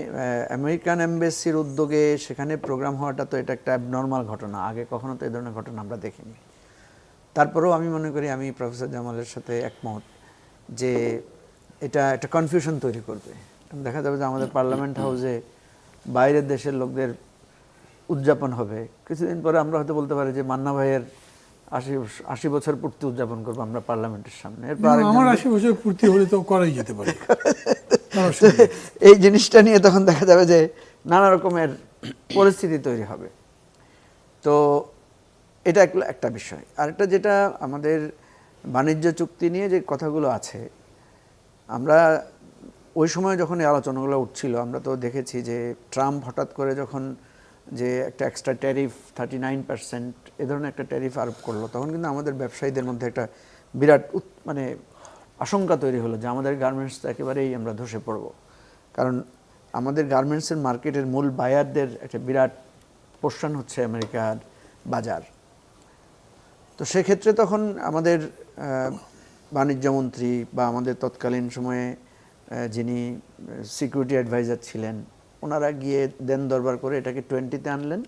আমেরিকান এমবেসির উদ্যোগে সেখানে প্রোগ্রাম হওয়াটা তো এটা একটা অ্যাবনর্মাল ঘটনা, আগে কখনো তো এই ধরনের ঘটনা আমরা দেখিনি। তারপরেও আমি মনে করি, আমি প্রফেসর জামালের সাথে একমত যে এটা একটা কনফিউশন তৈরি করবে। দেখা যাবে যে আমাদের পার্লামেন্ট হাউসে বাইরের দেশের লোকদের উদযাপন হবে, কিছুদিন পরে আমরা হয়তো বলতে পারি যে মান্না ভাইয়ের ৮০ বছর পূর্তি উদযাপন করবো আমরা পার্লামেন্টের সামনে। এরপর আমার ৮০ বছর পূর্তি হলে তো করাই যেতে পারে। এই জিনিসটা নিয়ে তখন দেখা যাবে যে নানা রকমের পরিস্থিতি তৈরি হবে। তো এটা একটা বিষয়। আরেকটা যেটা আমাদের বাণিজ্য চুক্তি নিয়ে যে কথাগুলো আছে, আমরা ওই সময় যখন এই আলোচনাগুলো উঠছিল আমরা তো দেখেছি যে ট্রাম্প হঠাৎ করে যখন যে একটা এক্সট্রা ট্যারিফ 39% এ ধরনের একটা ট্যারিফ আরোপ করলো, তখন কিন্তু আমাদের ব্যবসায়ীদের মধ্যে একটা বিরাট মানে আশঙ্কা তৈরি হলো যে আমাদের গার্মেন্টস তো একেবারেই আমরা ধসে পড়ব। কারণ আমাদের গার্মেন্টসের মার্কেটের মূল বায়ারদের একটা বিরাট পোর্শন হচ্ছে আমেরিকার বাজার। তো সেক্ষেত্রে তখন আমাদের বাণিজ্যমন্ত্রী বা আমাদের তৎকালীন সময়ে যিনি সিকিউরিটি অ্যাডভাইজার ছিলেন, ওনারা গিয়ে দেন দরবার করে এটাকে 20-তে আনলেন।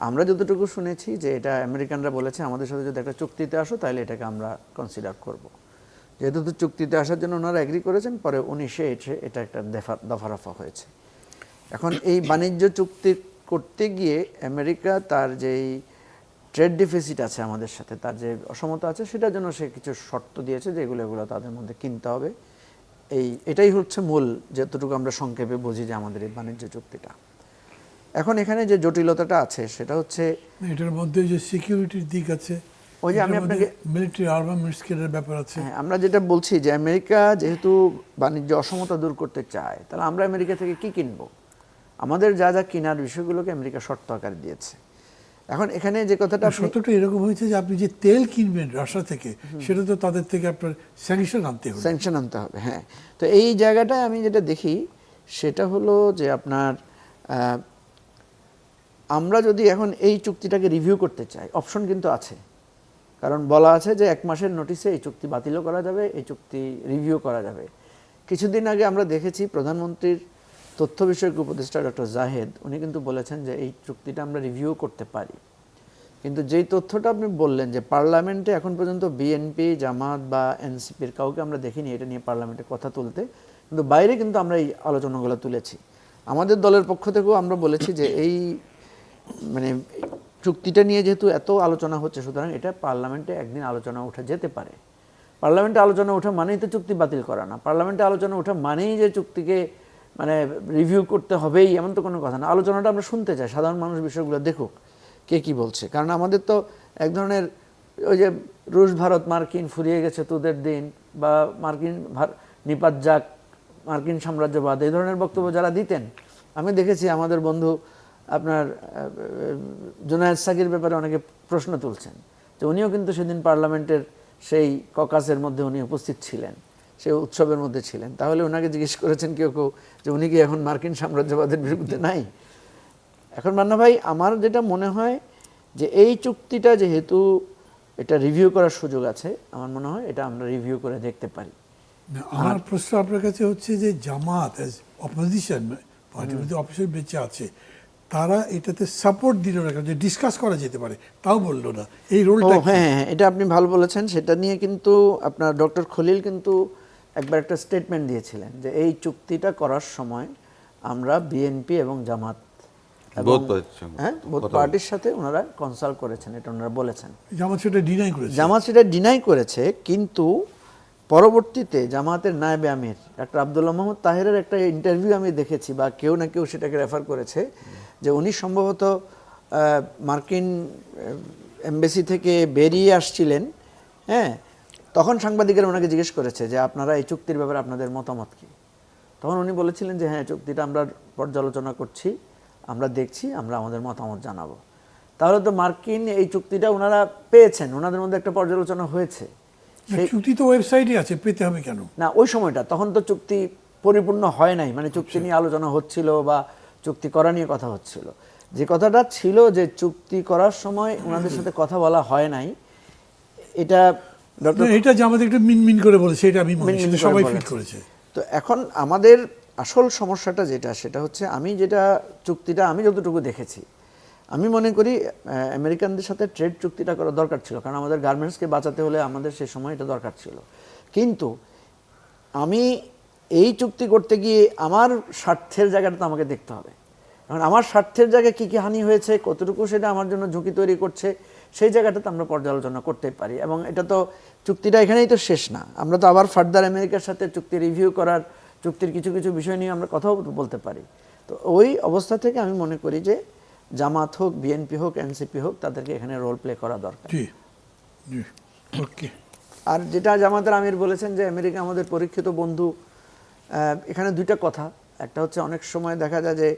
আমরা যতটুকু শুনেছি যে এটা আমেরিকানরা বলেছে আমাদের সাথে যদি একটা চুক্তিতে আসো তাহলে এটাকে আমরা কনসিডার করব। যেহেতু তো চুক্তিতে আসার জন্য ওনারা এগ্রি করেছেন, পরে 19-এ এটা একটা দফারফা হয়েছে। এখন এই বাণিজ্য চুক্তি করতে গিয়ে আমেরিকা তার যেই ট্রেড ডিফিসিট আছে আমাদের সাথে, তার যে অসমতা আছে, সেটার জন্য সে কিছু শর্ত দিয়েছে যে এগুলো তাদের মধ্যে কিনতে হবে। এটাই হচ্ছে মূল, যতটুকু আমরা সংক্ষেপে বুঝি যে আমাদের এই বাণিজ্য চুক্তিটা। এখন এখানে যে জটিলতাটা আছে সেটা হচ্ছে এটার মধ্যে যে সিকিউরিটির দিক আছে, ওই যে আমি আপনাকে মিলিটারি আর্মামেন্টস এর ব্যাপার আছে। হ্যাঁ, আমরা যেটা বলছি যে আমেরিকা যেহেতু বাণিজ্য অসমতা দূর করতে চায়, তাহলে আমরা আমেরিকা থেকে কি কিনবো? আমাদের যা যা কেনার বিষয়গুলোকে আমেরিকা শর্ত আকারে দিয়েছে। এখন এখানে যে কথাটা শর্তটা এরকম হয়েছে যে আপনি যে তেল কিনবেন রাশিয়া থেকে, সেটা তো তাদের থেকে আপনার স্যাংশন আনতে হবে। স্যাংশন আনতে হবে, হ্যাঁ। তো এই জায়গাটায় আমি যেটা দেখি সেটা হলো যে আপনার আমরা যদি এখন এই চুক্তিটাকে রিভিউ করতে চাই, অপশন কিন্তু আছে। কারণ বলা আছে যে 1 মাসের নোটিশে এই চুক্তি বাতিলও করা যাবে, এই চুক্তি রিভিউ করা যাবে। কিছুদিন আগে আমরা দেখেছি প্রধানমন্ত্রীর তথ্য বিষয়ক উপদেষ্টা ডক্টর জাহেদ, উনি কিন্তু বলেছেন যে এই চুক্তিটা আমরা রিভিউ করতে পারি। কিন্তু যেই তথ্যটা আপনি বললেন যে পার্লামেন্টে এখন পর্যন্ত বিএনপি, জামাত বা এনসিপির কাউকে আমরা দেখিনি এটা নিয়ে পার্লামেন্টে কথা তুলতে, কিন্তু বাইরে কিন্তু আমরা এই আলোচনাগুলো তুলেছি। আমাদের দলের পক্ষ থেকেও আমরা বলেছি যে এই মানে চুক্তিটা নিয়ে যেহেতু এত আলোচনা হচ্ছে, সুতরাং এটা পার্লামেন্টে একদিন আলোচনা উঠে যেতে পারে। পার্লামেন্টে আলোচনা ওঠা মানেই তো চুক্তি বাতিল করা না। পার্লামেন্টে আলোচনা ওঠা মানেই যে চুক্তিকে মানে রিভিউ করতে হবেই এমন তো কোনো কথা না। আলোচনাটা আমরা শুনতে চাই, সাধারণ মানুষ বিষয়গুলো দেখুক কে কি বলছে। কারণ আমাদের তো এক ধরনের ওই যে রুশ ভারত মার্কিন ফুরিয়ে গেছে তোদের দিন, বা মার্কিন নিপাত যাক, মার্কিন সাম্রাজ্যবাদ, এই ধরনের বক্তব্য যারা দিতেন, আমি দেখেছি আমাদের বন্ধু আপনার জুনায়েদ সাকির ব্যাপারে অনেকে প্রশ্ন তুলছেন যে উনিও কিন্তু সেদিন পার্লামেন্টের সেই ককাসের মধ্যে উনি উপস্থিত ছিলেন, সেই উৎসবের মধ্যে ছিলেন। তাহলে ওনাকে জিজ্ঞেস করেছেন কেউ যে উনি কি এখন মার্কিন সাম্রাজ্যবাদের বিরুদ্ধে নাই? এখন মান্না ভাই, আমার যেটা মনে হয় যে এই চুক্তিটা যেহেতু এটা রিভিউ করার সুযোগ আছে, আমার মনে হয় এটা আমরা রিভিউ করে দেখতে পারি। আমার প্রশ্ন আপনার কাছে হচ্ছে যে জামাত অ্যাজ অপোজিশন পার্টির মধ্যে অপোজিশন বেঁচে আছে, তারা এটাতে সাপোর্ট দিল না, যে ডিসকাস করা যেতে পারে তাও বললো না, এই রোলটা। হ্যাঁ, এটা আপনি ভালো বলেছেন। সেটা নিয়ে কিন্তু আপনার ডক্টর খলিল কিন্তু একবার একটা স্টেটমেন্ট দিয়েছিলেন যে এই চুক্তিটা করার সময় আমরা বিএনপি এবং জামাত বোথ পার্টির সাথে ওনারা কনসাল্ট করেছেন, এটা ওনারা বলেছেন। জামাত সেটা ডিনাই করেছে। জামাত সেটা ডিনাই করেছে, কিন্তু পরবর্তীতে জামাতের নায়েবে আমির ডাক্তার আব্দুল্লাহ মাহমুদ তাহেরের একটা ইন্টারভিউ আমি দেখেছি, বা কেউ না কেউ সেটাকে রেফার করেছে, যে উনি সম্ভবত মার্কিন এমবেসি থেকে বেরিয়ে আসছিলেন, হ্যাঁ, তখন সাংবাদিকেরা ওনাকে জিজ্ঞেস করেছে যে আপনারা এই চুক্তির ব্যাপারে আপনাদের মতামত কী? তখন উনি বলেছিলেন যে হ্যাঁ, চুক্তিটা আমরা পর্যালোচনা করছি, আমরা দেখছি, আমরা আমাদের মতামত জানাবো। তাহলে তো মার্কিন এই চুক্তিটা ওনারা পেয়েছেন, ওনাদের মধ্যে একটা পর্যালোচনা হয়েছে। চুক্তি তো ওয়েবসাইটে আছে, পেতে হবে কেন? না, ওই সময়টা তখন তো চুক্তি পরিপূর্ণ হয় নাই, মানে চুক্তি নিয়ে আলোচনা হচ্ছিল বা চুক্তি করা নিয়ে কথা হচ্ছিল। যে কথাটা ছিল যে চুক্তি করার সময় ওনাদের সাথে কথা বলা হয় নাই, এটা ডক্টর না, এটা যে আমাদের একটু মিনমিন করে বলেছে, এটা আমি মনে করি, মিনমিন সেটা করে সবাই বলেছে। ফিট করেছে। তো এখন আমাদের আসল সমস্যাটা যেটা, সেটা হচ্ছে আমি যেটা চুক্তিটা আমি যতটুকু দেখেছি, আমি মনে করি আমেরিকানদের সাথে ট্রেড চুক্তিটা করা দরকার ছিল, কারণ আমাদের গার্মেন্টসকে বাঁচাতে হলে আমাদের সেই সময় এটা দরকার ছিল। কিন্তু আমি এই চুক্তি করতে গিয়ে আমার স্বার্থের জায়গাটা তো আমাকে দেখতে হবে। এখন আমার স্বার্থের জায়গায় কী কী হানি হয়েছে, কতটুকু সেটা আমার জন্য ঝুঁকি তৈরি করছে, সেই জায়গাটা তো আমরা পর্যালোচনা করতে পারি। এবং এটা তো চুক্তিটা এখানেই তো শেষ না, আমরা তো আবার ফার্দার আমেরিকার সাথে চুক্তি রিভিউ করার, চুক্তির কিছু কিছু বিষয় নিয়ে আমরা কথাও বলতে পারি। তো ওই অবস্থা থেকে আমি মনে করি যে জামাত হোক, বিএনপি হোক, এনসিপি হোক, তাদেরকে এখানে রোল প্লে করা দরকার। জি জি, ওকে। আর যেটা জামাতের আমির বলেছেন যে আমেরিকা আমাদের পরীক্ষিত বন্ধু, এখানে দুইটা কথা। একটা হচ্ছে অনেক সময় দেখা যায় যে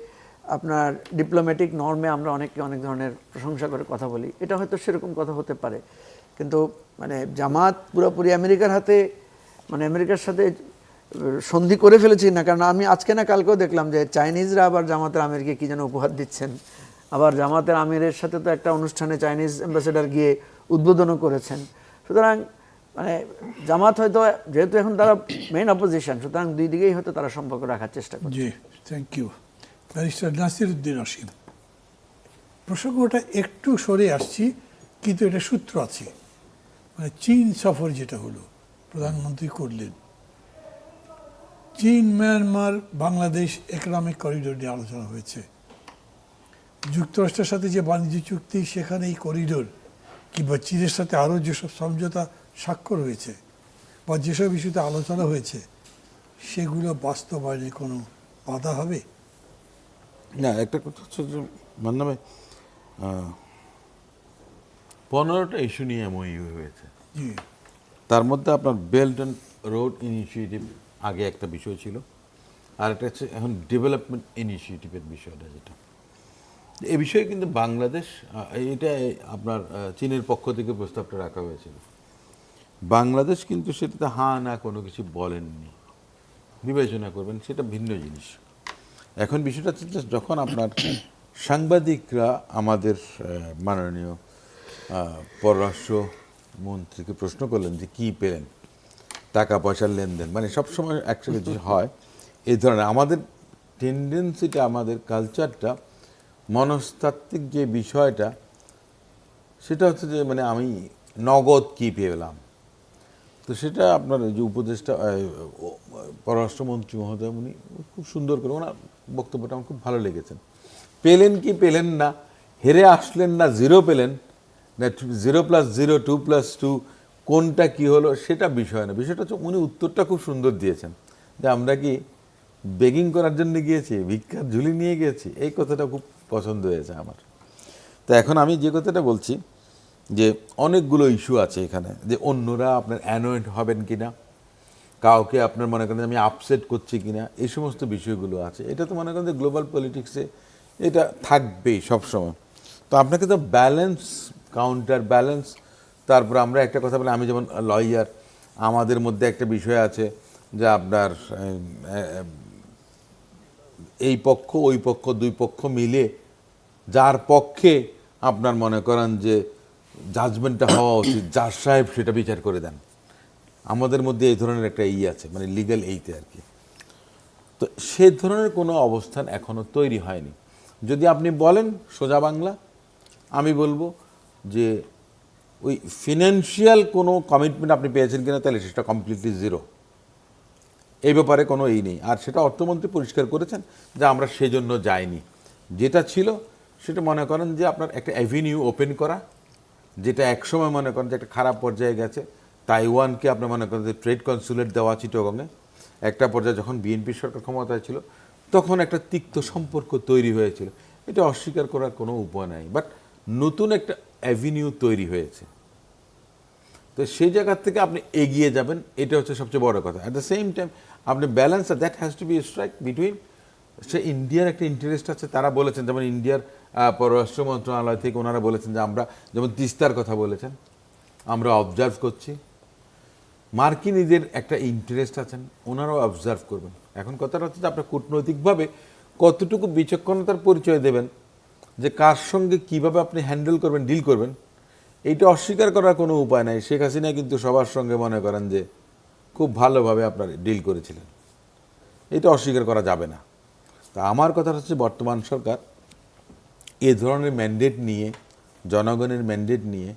আপনার ডিপ্লোম্যাটিক নর্মে আমরা অনেক ধরনের প্রশংসা করে কথা বলি, এটা হয়তো সেরকম কথা হতে পারে, কিন্তু মানে জামাত পুরোপুরি আমেরিকার হাতে, মানে আমেরিকার সাথে সন্ধি করে ফেলেছি না। কারণ আমি আজকে না কালকেও দেখলাম যে চাইনিজরা আবার জামাতের আমিরকে কি যেন উপহার দিচ্ছেন, আবার জামাতের আমিরের সাথে তো একটা অনুষ্ঠানে চাইনিজ অ্যাম্বাসেডার গিয়ে উদ্বোধনও করেছেন। সুতরাং মানে জামাত হয়তো, যেহেতু এখন তারা মেইন অপোজিশন, সুতরাং দুই দিকেই হয়তো তারা সম্পর্ক রাখার চেষ্টা করছে। জি, থ্যাংক ইউ। ব্যারিস্টার নাসিরউদ্দিন অসীম, প্রসঙ্গটা একটু সরে আসছি, কিন্তু এটা সূত্র আছে। মানে চীন সফর যেটা হলো, প্রধানমন্ত্রী করলেন, চীন, মায়ানমার, বাংলাদেশ ইকোনমিক করিডোর নিয়ে আলোচনা হয়েছে। যুক্তরাষ্ট্রের সাথে যে বাণিজ্য চুক্তি, সেখানে এই করিডোর কিংবা চীনের সাথে আরও যেসব সমঝোতা স্বাক্ষর হয়েছে বা যেসব ইস্যুতে আলোচনা হয়েছে, সেগুলো বাস্তবায়নে কোনো বাধা হবে? না, একটা কথা হচ্ছে যে মান্না ভাই, 15টা ইস্যু নিয়ে এমওইউ হয়েছে। জি তার মধ্যে আপনার বেল্ট অ্যান্ড রোড ইনিশিয়েটিভ আগে একটা বিষয় ছিল, আর একটা হচ্ছে এখন ডেভেলপমেন্ট ইনিশিয়েটিভের বিষয়টা, যেটা এই বিষয়ে কিন্তু বাংলাদেশ, এটা আপনার চীনের পক্ষ থেকে প্রস্তাবটা রাখা হয়েছিল। বাংলাদেশ কিন্তু সেটাতে হ্যাঁ না কোনো কিছু বলেননি, বিবেচনা করবেন, সেটা ভিন্ন জিনিস। এখন বিষয়টা হচ্ছে যে যখন আপনার সাংবাদিকরা আমাদের মাননীয় পররাষ্ট্র মন্ত্রীকে প্রশ্ন করলেন যে কী পেলেন, টাকা পয়সার লেনদেন, মানে সবসময় একটা কিছু হয় এই ধরনের, আমাদের টেন্ডেন্সিটা, আমাদের কালচারটা, মনস্তাত্ত্বিক যে বিষয়টা, সেটা হচ্ছে যে মানে আমি নগদ কী পেলাম। তো সেটা আপনার যে উপদেষ্টা পররাষ্ট্রমন্ত্রী মহোদয়, উনি খুব সুন্দর করে, ওনার বক্তব্যটা আমার খুব ভালো লেগেছেন। পেলেন কি পেলেন না, হেরে আসলেন না জিরো পেলেন না, 0+0 2+2 কোনটা কি হলো সেটা বিষয় না, বিষয়টা হচ্ছে উনি উত্তরটা খুব সুন্দর দিয়েছেন যে আমরা কি বেগিং করার জন্য গিয়েছি, ভিক্ষার ঝুলি নিয়ে গিয়েছি। এই কথাটা খুব পছন্দ হয়েছে আমার। তো এখন আমি যে কথাটা বলছি যে অনেকগুলো ইস্যু আছে এখানে, যে অন্যরা আপনার অ্যানোয়েন্ট হবেন কিনা, কাউকে আপনার মনে করেন আমি আপসেট করছি কিনা, এই সমস্ত বিষয়গুলো আছে। এটা তো মনে করেন যে গ্লোবাল পলিটিক্সে এটা থাকবেই সবসময়। তো আপনাকে তো ব্যালেন্স, কাউন্টার ব্যালেন্স, তারপর আমরা একটা কথা বলি, আমি যেমন লয়ার, আমাদের মধ্যে একটা বিষয় আছে যে আপনার এই পক্ষ ওই পক্ষ, দুই পক্ষ মিলে যার পক্ষে আপনার মনে করেন যে জাজমেন্টটা হওয়া উচিত, জাজ সাহেব সেটা বিচার করে দেন। আমাদের মধ্যে এই ধরনের একটা আছে, মানে লিগ্যাল এইতে আর কি। তো সে ধরনের কোনো অবস্থান এখনও তৈরি হয়নি। যদি আপনি বলেন সোজা বাংলা, আমি বলবো যে ওই ফিনান্সিয়াল কোনো কমিটমেন্ট আপনি পেয়েছেন কিনা, তাহলে সেটা কমপ্লিটলি জিরো। এই ব্যাপারে কোনো নেই। আর সেটা অর্থমন্ত্রী পরিষ্কার করেছেন যে আমরা সেজন্য যাইনি। যেটা ছিল সেটা মনে করেন যে আপনার একটা অ্যাভিনিউ ওপেন করা, যেটা একসময় মনে করেন যে একটা খারাপ পর্যায়ে গেছে। তাইওয়ানকে আপনার মনে করেন যে ট্রেড কনসুলেট দেওয়া চিটাগংয়ে, একটা পর্যায়ে যখন বিএনপি সরকার ক্ষমতায় ছিল তখন একটা তিক্ত সম্পর্ক তৈরি হয়েছিল, এটা অস্বীকার করার কোনো উপায় নাই। বাট নতুন একটা অ্যাভিনিউ তৈরি হয়েছে, তো সেই জায়গার থেকে আপনি এগিয়ে যাবেন, এটা হচ্ছে সবচেয়ে বড় কথা। অ্যাট দ্য সেম টাইম আপনি balance, that has to be strike between, say ইন্ডিয়ার একটা ইন্টারেস্ট আছে, তারা বলেছেন, যেমন ইন্ডিয়ার পররাষ্ট্র মন্ত্রণালয় থেকে ওনারা বলেছেন যে আমরা, যেমন তিস্তার কথা বলেছেন, আমরা অবজার্ভ করছি। মার্কিনীদের একটা ইন্টারেস্ট আছেন, ওনারাও অবজার্ভ করবেন। এখন কথাটা হচ্ছে যে আপনার কূটনৈতিকভাবে কতটুকু বিচক্ষণতার পরিচয় দেবেন, যে কার সঙ্গে কিভাবে আপনি হ্যান্ডেল করবেন, ডিল করবেন, এইটা অস্বীকার করার কোনো উপায় নাই। শেখ হাসিনা কিন্তু সবার সঙ্গে মনে করেন যে খুব ভালোভাবে আপনার ডিল করেছিলেন, এটা অস্বীকার করা যাবে না। তা আমার কথা হচ্ছে বর্তমান সরকার এ ধরনের ম্যান্ডেট নিয়ে, জনগণের ম্যান্ডেট নিয়ে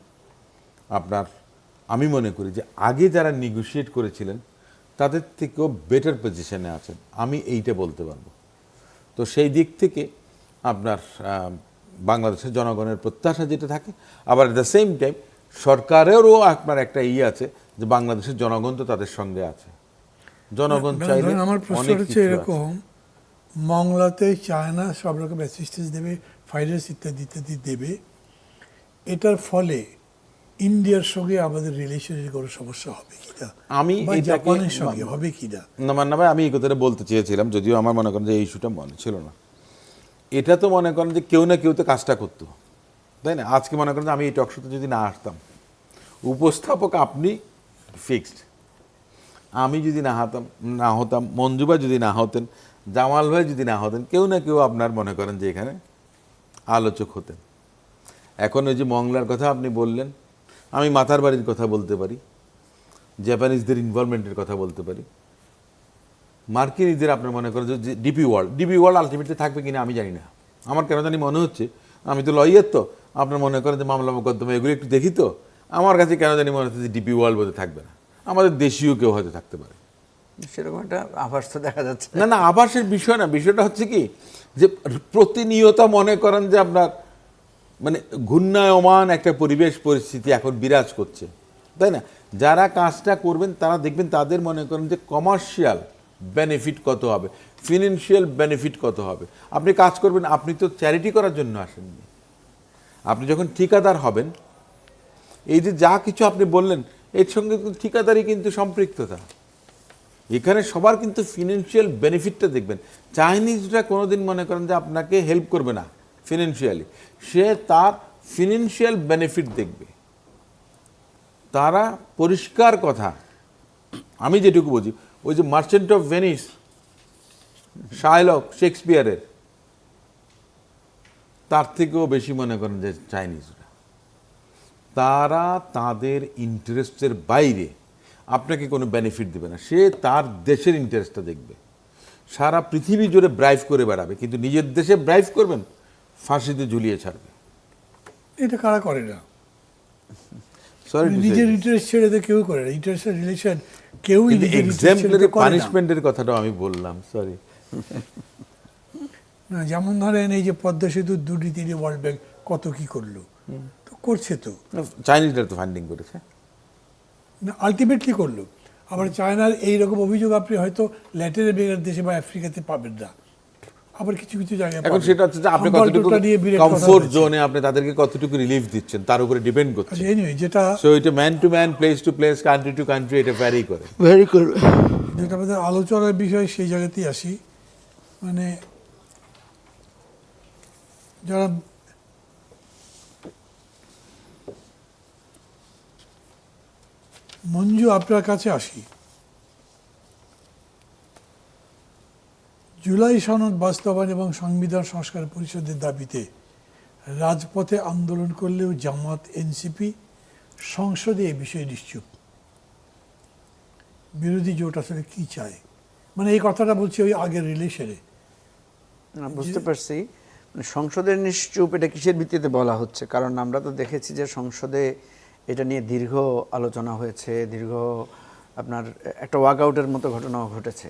আপনার, আমি মনে করি যে আগে যারা নেগোশিয়েট করেছিলেন তাদের থেকেও বেটার পজিশনে আছেন, আমি এইটা বলতে পারবো। তো সেই দিক থেকে আপনার বাংলাদেশের জনগণের প্রত্যাশা যেটা থাকে, আবার এট দ্য সেম টাইম সরকারেরও আপনার একটা আছে যে বাংলাদেশের জনগণ তো তাদের সঙ্গে আছে। জনগণ চাইলে আমার প্রশ্ন অনেক হচ্ছে কিছু আছে। এরকম, মংলাতে চায়না সব রকম অ্যাসিস্ট্যান্স দেবে, ফাইন্যান্স ইত্যাদি ইত্যাদি দেবে, এটার ফলে ইন্ডিয়ার সঙ্গে আমাদের রিলেশনের কোনো সমস্যা হবে কিনা, আমি বা এটাকে জাপানের সঙ্গে হবে কিনা? না ভাই, আমি এই কথাটা বলতে চেয়েছিলাম, যদিও আমার মনে করেন যে এই ইস্যুটা মনে ছিল না। এটা তো মনে করেন যে কেউ না কেউ তো কাজটা করতো, তাই না? আজকে মনে করেন যে আমি এই টকশোতে যদি না আসতাম, উপস্থাপক আপনি ফিক্সড, আমি যদি না হতাম, মঞ্জু ভাই যদি না হতেন, জামাল ভাই যদি না হতেন, কেউ না কেউ আপনার মনে করেন যে এখানে আলোচক হতেন। এখন ওই যে মংলার কথা আপনি বললেন, আমি মাতার বাড়ির কথা বলতে পারি, জাপানিজদের ইনভলভমেন্টের কথা বলতে পারি, মার্কিনীদের আপনার মনে করেন যে ডিপি ওয়ার্ল্ড আলটিমেটলি থাকবে কিনা আমি জানি না। আমার কেন জানি মনে হচ্ছে, আমি তো লয়ার, তো আপনার মনে করেন যে মামলা মোকদ্দমা এগুলো একটু দেখি, তো আমার কাছে কেন জানি মনে হচ্ছে যে ডিপি ওয়ার্ল্ড বোধহয় থাকবে না, আমাদের দেশীয় কেউ হয়তো থাকতে পারে। সেরকম একটা আভাস তো দেখা যাচ্ছে। না আবাসের বিষয় না, বিষয়টা হচ্ছে কি যে প্রতিনিয়ত মনে করেন যে আপনার মানে ঘূর্ণায়মান একটা পরিবেশ পরিস্থিতি এখন বিরাজ করছে, তাই না? যারা কাজটা করবেন তারা দেখবেন তাদের মনে করেন যে কমার্শিয়াল বেনিফিট কত হবে, ফিনান্সিয়াল বেনিফিট কত হবে। আপনি কাজ করবেন, আপনি তো চ্যারিটি করার জন্য আসেননি। আপনি যখন ঠিকাদার হবেন, এই যে যা কিছু আপনি বললেন এর সঙ্গে কিন্তু ঠিকাদারি কিন্তু সম্পৃক্ততা, এখানে সবার কিন্তু ফিনান্সিয়াল বেনিফিটটা দেখবেন। চাইনিজরা কোনোদিন মনে করেন যে আপনাকে হেল্প করবে না ফিনান্সিয়ালি, সে তার ফিনান্সিয়াল বেনিফিট দেখবে। তারা পরিষ্কার কথা, আমি যেটুকু বুঝি, ওই যে মার্চেন্ট অফ ভেনিস, শার্লক শেক্সপিয়ারের, তার থেকেও বেশি মনে করেন যে চাইনিজরা, তারা তাদের ইন্টারেস্টের বাইরে আপনাকে কোনো বেনিফিট দেবে না, সে তার দেশের ইন্টারেস্টটা দেখবে। সারা পৃথিবী জুড়ে ব্রাইভ করে বেড়াবে, কিন্তু নিজের দেশে ব্রাইভ করবেন, ফাঁসিতে ঝুলিয়ে ছাড়বে। এটা কারা করে না? সরি, নিজের ইন্টারেস্ট ছেড়ে তো কেউ করে না, ইন্টারেস্টের রিলেশন কেউই নিজের interest ছেড়ে এক্সাম্পলারি তো করে না। পানিশমেন্টের কথাটাও আমি বললাম, সরি। না, যেমন ধরেন এই যে পদ্মা সেতু দুর্নীতি নিয়ে ওয়ার্ল্ড ব্যাংক কত কি করলো, তো করছে তো, চাইনিজরা তো ফান্ডিং করেছে। না আলটিমেটলি করলো। আবার চায়নার এইরকম অভিযোগ আপনি হয়তো ল্যাটিন আমেরিকার দেশে বা আফ্রিকাতে পাবেন না, আবার কিছু কিছু জায়গায় এখন পাবেন। সেটা হচ্ছে যে আপনি কতটুকু হাম্বলটোটা নিয়ে বিরাট কথা কমফোর্ট হয়েছে। জোনে আপনি তাদেরকে কতটুকু রিলিফ দিচ্ছেন তার উপরে ডিপেন্ড করছে। আচ্ছা, anyway, যেটা সো এটা man to man, place to place, country to country এটা ভ্যারি করে। যেটা আমাদের আলোচনার বিষয়, সেই জায়গাতেই আসি। মানে যারা মঞ্জু, আপনার কাছে আসি। জুলাই সনদ বাস্তবায়ন এবং সংবিধান সংস্কার পরিষদের দাবিতে রাজপথে আন্দোলন করলেও জামাত, এনসিপি সংসদে এ বিষয়ে নিশ্চুপ। বিরোধী জোট আসলে কি চায়? মানে এই কথাটা বলছি ওই আগের রিলেশনে। বুঝতে পারছি। মানে সংসদের নিশ্চুপ, এটা কিসের ভিত্তিতে বলা হচ্ছে? কারণ আমরা তো দেখেছি যে সংসদে এটা নিয়ে দীর্ঘ আলোচনা হয়েছে, দীর্ঘ আপনার একটা ওয়াকআউটের মতো ঘটনাও ঘটেছে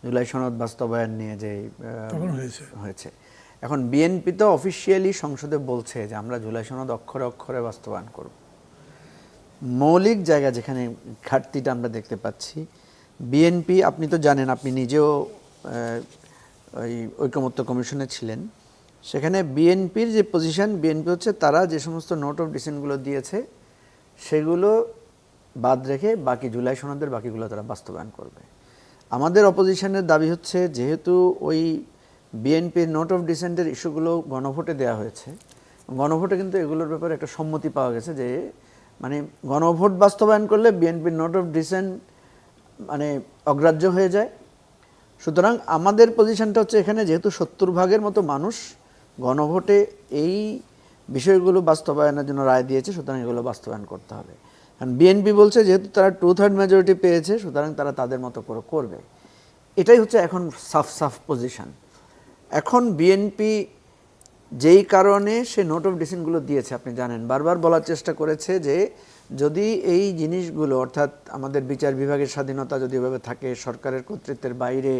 জুলাই সনদ বাস্তবায়ন নিয়ে, যে তখন হয়েছে। এখন বিএনপি তো অফিসিয়ালি সংসদে বলছে যে আমরা জুলাই সনদ অক্ষরে অক্ষরে বাস্তবায়ন করব। মৌলিক জায়গা যেখানে ঘাটতিটা আমরা দেখতে পাচ্ছি, বিএনপি, আপনি তো জানেন, আপনি নিজেও ওই ঐকমত্য কমিশনে ছিলেন, সেখানে বিএনপির যে পজিশন, বিএনপি হচ্ছে তারা যে সমস্ত নোট অফ ডিসেন্টগুলো দিয়েছে সেগুলো বাদ রেখে বাকি জুলাই সনদের বাকিগুলো তারা বাস্তবায়ন করবে। আমাদের অপোজিশনের দাবি হচ্ছে, যেহেতু ওই বিএনপির নোট অফ ডিসেন্টের ইস্যুগুলো গণভোটে দেওয়া হয়েছে, গণভোটে কিন্তু এগুলোর ব্যাপারে একটা সম্মতি পাওয়া গেছে যে মানে গণভোট বাস্তবায়ন করলে বিএনপির নোট অফ ডিসেন্ট মানে অগ্রাহ্য হয়ে যায়। সুতরাং আমাদের পজিশনটা হচ্ছে, এখানে যেহেতু 70 ভাগের মতো মানুষ গণভোটে এই বিষয়গুলো বাস্তবায়নের জন্য রায় দিয়েছে, সুতরাং এগুলো বাস্তবায়ন করতে হবে। কারণ বিএনপি বলছে যেহেতু তারা 2/3 মেজরিটি পেয়েছে, সুতরাং তারা তাদের মতো করে করবে। এটাই হচ্ছে এখন সাফ পজিশন। এখন বিএনপি যেই কারণে সে নোট অফ ডিসেন্টগুলো দিয়েছে, আপনি জানেন, বারবার বলার চেষ্টা করেছে যে যদি এই জিনিসগুলো, অর্থাৎ আমাদের বিচার বিভাগের স্বাধীনতা যদি এভাবে থাকে, সরকারের কর্তৃত্বের বাইরে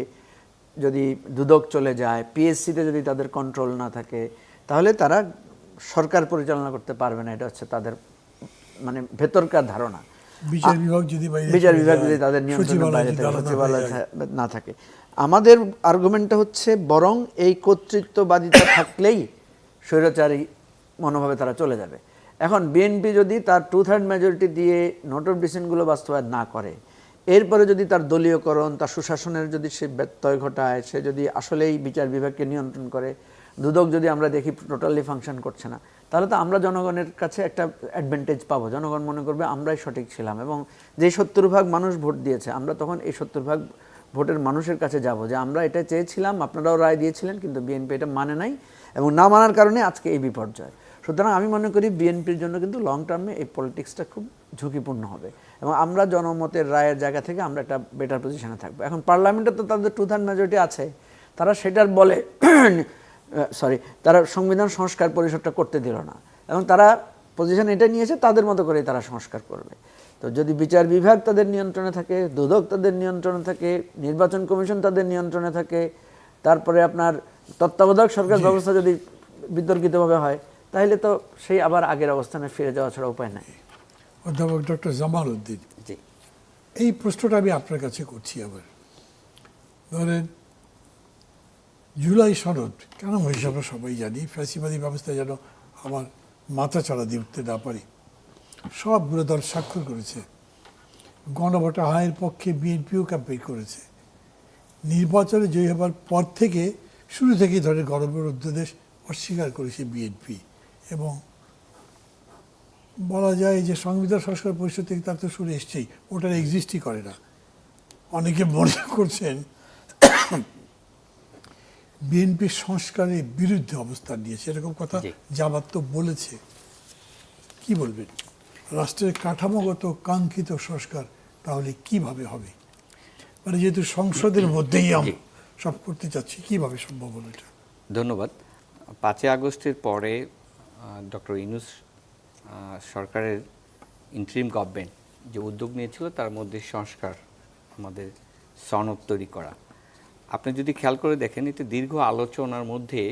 যদি দুদক চলে যায়, পিএসসিতে যদি তাদের কন্ট্রোল না থাকে, তাহলে তারা সরকার পরিচালনা করতে পারবে না। এটা হচ্ছে তাদের মানে ভেতরকার ধারণা। বিচার বিভাগ যদি তাদের নিয়ন্ত্রণের বাইরে থাকে, সচিবালয় না থাকে। আমাদের আর্গুমেন্টটা হচ্ছে বরং এই কর্তৃত্ববাদিতা থাকলেই স্বৈরাচারী মনোভাবে তারা চলে যাবে। এখন বিএনপি যদি তার 2/3 মেজরিটি দিয়ে নোট অফ ডিসেন্টগুলো বাস্তবায়ন না করে, এরপরে যদি তার দলীয়করণ, তার সুশাসনের যদি সে ব্যত্যয় ঘটায়, সে যদি আসলেই বিচার বিভাগকে নিয়ন্ত্রণ করে, দুদক যদি আমরা দেখি টোটালি ফাংশন করছে না, তাহলে তো আমরা জনগণের কাছে একটা অ্যাডভান্টেজ পাবো। জনগণ মনে করবে আমরাই সঠিক ছিলাম, এবং যে 70% মানুষ ভোট দিয়েছে, আমরা তখন এই 70% ভোটের মানুষের কাছে যাব যে আমরা এটা চেয়েছিলাম, আপনারাও রায় দিয়েছিলেন, কিন্তু বিএনপি এটা মানে নাই, এবং না মানার কারণে আজকে এই বিপর্যয়। সুতরাং আমি মনে করি বিএনপির জন্য কিন্তু লং টার্মে এই পলিটিক্সটা খুব ঝুঁকিপূর্ণ হবে, এবং আমরা জনমতের রায়ের জায়গা থেকে আমরা একটা বেটার পজিশনে থাকবো। এখন পার্লামেন্টে তো তাদের 2/3 মেজরিটি আছে, তারা সেটার বলে তারা সংবিধান সংস্কার পরিষদটা করতে দিল না, এবং তারা পজিশন এটা নিয়েছে তাদের মতো করে তারা সংস্কার করবে। তো যদি বিচার বিভাগ তাদের নিয়ন্ত্রণে থাকে, দুদক তাদের নিয়ন্ত্রণে থাকে, নির্বাচন কমিশন তাদের নিয়ন্ত্রণে থাকে, তারপরে আপনার তত্ত্বাবধায়ক সরকার ব্যবস্থা যদি বিতর্কিতভাবে হয়, তাহলে তো সেই আবার আগের অবস্থানে ফিরে যাওয়া ছাড়া উপায় নাই। অধ্যাপক ডক্টর জামাল উদ্দিন, জি, এই প্রশ্নটা আমি আপনার কাছে করছি আবার। ধরেন জুলাই সনদ কেন হয়েছে আমরা সবাই জানি, ফ্যাসিবাদী ব্যবস্থা যেন আমার মাথা চাড়া দিয়ে উঠতে না পারি, সবগুলো দল স্বাক্ষর করেছে। গণভোট আইনের পক্ষে বিএনপিও ক্যাম্পেইন করেছে। নির্বাচনে জয়ী হবার পর থেকে শুরু থেকেই ধরে গণভোট অধ্যাদেশ অস্বীকার করেছে বিএনপি, এবং বলা যায় যে সংবিধান সংস্কার পরিষদ থেকে তার তো শুরু এসছেই, ওটার এক্সিস্টই করে না। অনেকে মনে করছেন বিএনপি সংস্কারের বিরুদ্ধে অবস্থান নিয়েছে, এরকম কথা জামাত তো বলেছে। কি বলবেন? রাষ্ট্রের কাঠামোগত কাঙ্ক্ষিত সংস্কার তাহলে কিভাবে হবে? মানে যেহেতু সংসদের মধ্যেই আমরা সব করতে চাচ্ছি, কিভাবে সম্ভব হলো এটা? ধন্যবাদ। 5 আগস্টের পরে ডক্টর ইউনূস সরকারের ইন্টারিম গভর্নমেন্ট যে উদ্যোগ নিয়েছিল, তার মধ্যে সংস্কার, আমাদের সনদ তৈরি করা। আপনি যদি খেয়াল করে দেখেন, এতে দীর্ঘ আলোচনার মধ্যে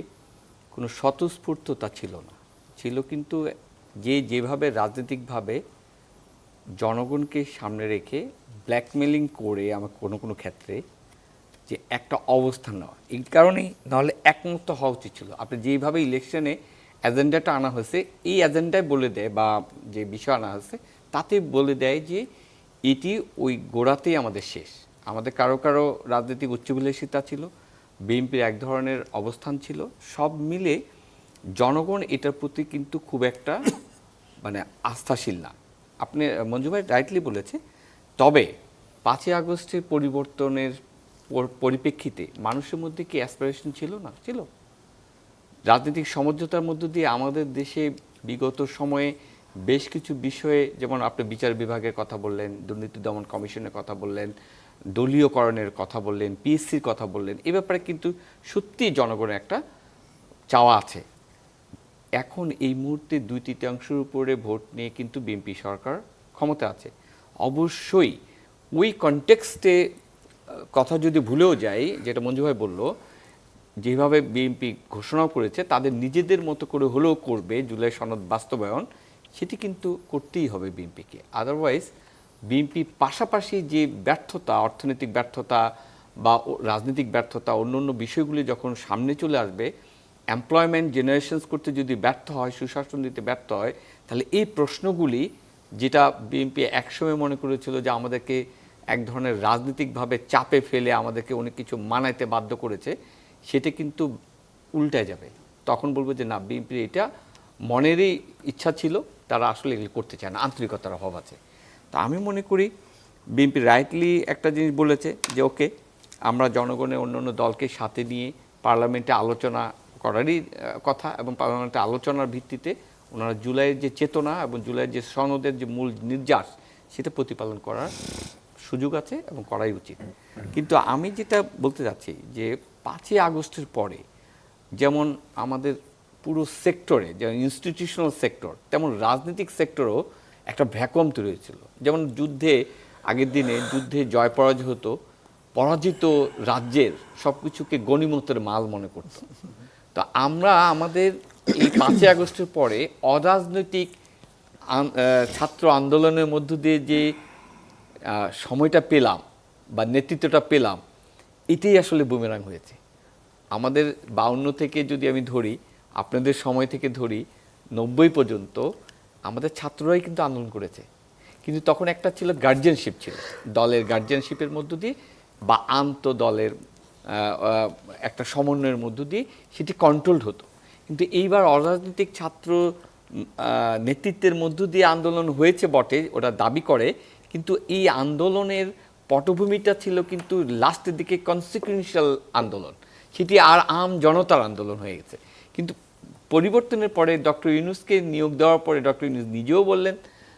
কোনো স্বতঃস্ফূর্ততা ছিল না, ছিল কিন্তু যেভাবে রাজনৈতিকভাবে জনগণকে সামনে রেখে ব্ল্যাকমেলিং করে আমার কোনো ক্ষেত্রে যে একটা অবস্থান নেওয়া, এই কারণেই নাহলে একমত হওয়া উচিত ছিল। আপনি যেইভাবে ইলেকশনে এজেন্ডাটা আনা হয়েছে, এই এজেন্ডায় বলে দেয়, বা যে বিষয় আনা হয়েছে তাতে বলে দেয় যে এটি ওই গোড়াতেই আমাদের শেষ। আমাদের কারো কারো রাজনৈতিক উচ্চাভিলাষিতা ছিল, বিএনপির এক ধরনের অবস্থান ছিল, সব মিলে জনগণ এটার প্রতি কিন্তু খুব একটা মানে আস্থাশীল না। আপনি মঞ্জু ভাই রাইটলি বলেছে। তবে 5 আগস্টের পরিবর্তনের পরিপ্রেক্ষিতে মানুষের মধ্যে কি অ্যাসপিরেশন ছিল না? ছিল। রাজনৈতিক সমঝোতার মধ্য দিয়ে আমাদের দেশে বিগত সময়ে বেশ কিছু বিষয়ে, যেমন আপনি বিচার বিভাগের কথা বললেন, দুর্নীতি দমন কমিশনের কথা বললেন, দলীয়করণের কথা বললেন, পিএসসির কথা বললেন, এ ব্যাপারে কিন্তু সত্যি জনগণের একটা চাওয়া আছে। এখন এই মুহূর্তে 2/3 উপরে ভোট নিয়ে কিন্তু বিএনপি সরকার ক্ষমতা আছে। অবশ্যই ওই কনটেক্সটে কথা যদি ভুলেও যাই, যেটা মঞ্জু ভাই বলল, যেভাবে বিএনপি ঘোষণাও করেছে তাদের নিজেদের মতো করে হলেও করবে জুলাই সনদ বাস্তবায়ন, সেটি কিন্তু করতেই হবে বিএনপিকে। আদারওয়াইজ বিএনপি পাশাপাশি যে ব্যর্থতা, অর্থনৈতিক ব্যর্থতা বা রাজনৈতিক ব্যর্থতা, অন্য বিষয়গুলি যখন সামনে চলে আসবে, এমপ্লয়মেন্ট জেনারেশনস করতে যদি ব্যর্থ হয়, সুশাসন দিতে ব্যর্থ হয়, তাহলে এই প্রশ্নগুলি, যেটা বিএনপি একসময় মনে করেছিল যে আমাদেরকে এক ধরনের রাজনৈতিকভাবে চাপে ফেলে আমাদেরকে অনেক কিছু মানাইতে বাধ্য করেছে, সেটা কিন্তু উল্টায় যাবে। তখন বলবো যে না, বিএনপির এটা মনেরই ইচ্ছা ছিল, তারা আসলে এগুলি করতে চায় না, আন্তরিকতার অভাব আছে। তা আমি মনে করি বিএনপি রাইটলি একটা জিনিস বলেছে যে ওকে, আমরা জনগণের অন্য দলকে সাথে নিয়ে পার্লামেন্টে আলোচনা করারই কথা, এবং পার্লামেন্টে আলোচনার ভিত্তিতে ওনারা জুলাইয়ের যে চেতনা এবং জুলাইয়ের যে সনদের যে মূল নির্যাস সেটা প্রতিপালন করার সুযোগ আছে এবং করাই উচিত। কিন্তু আমি যেটা বলতে চাচ্ছি যে 5ই আগস্টের পরে যেমন আমাদের পুরো সেক্টরে, যেমন ইনস্টিটিউশনাল সেক্টর, তেমন রাজনৈতিক সেক্টরও একটা ভ্যাকুয়াম তৈরি হয়েছিল। যেমন আগের দিনে যুদ্ধে জয় পরাজয় হতো, পরাজিত রাজ্যের সব কিছুকে গণিমতের মাল মনে করত। তো আমরা আমাদের এই 5ই আগস্টের পরে অরাজনৈতিক ছাত্র আন্দোলনের মধ্য দিয়ে যে সময়টা পেলাম বা নেতৃত্বটা পেলাম, এটাই আসলে বুমেরাং হয়েছে। আমাদের 52 থেকে যদি আমি ধরি, আপনাদের সময় থেকে ধরি 90 পর্যন্ত আমাদের ছাত্ররাই কিন্তু আন্দোলন করেছে। কিন্তু তখন একটা ছিল গার্জিয়ানশিপ, ছিল দলের গার্জিয়ানশিপের মধ্য দিয়ে বা আন্তঃদলের একটা সমন্বয়ের মধ্য দিয়ে সেটি কন্ট্রোলড হতো। কিন্তু এইবার অরাজনৈতিক ছাত্র নেতৃত্বের মধ্য দিয়ে আন্দোলন হয়েছে বটে, ওরা দাবি করে, কিন্তু এই আন্দোলনের পটভূমিটা ছিল কিন্তু লাস্টের দিকে কনসিকুয়েন্সিয়াল আন্দোলন, সেটি আর আম জনতার আন্দোলন হয়ে গেছে। কিন্তু পরিবর্তনের পরে ডক্টর ইউনূসকে নিয়োগ দেওয়ার পরে ডক্টর ইউনূস নিজেও বললেন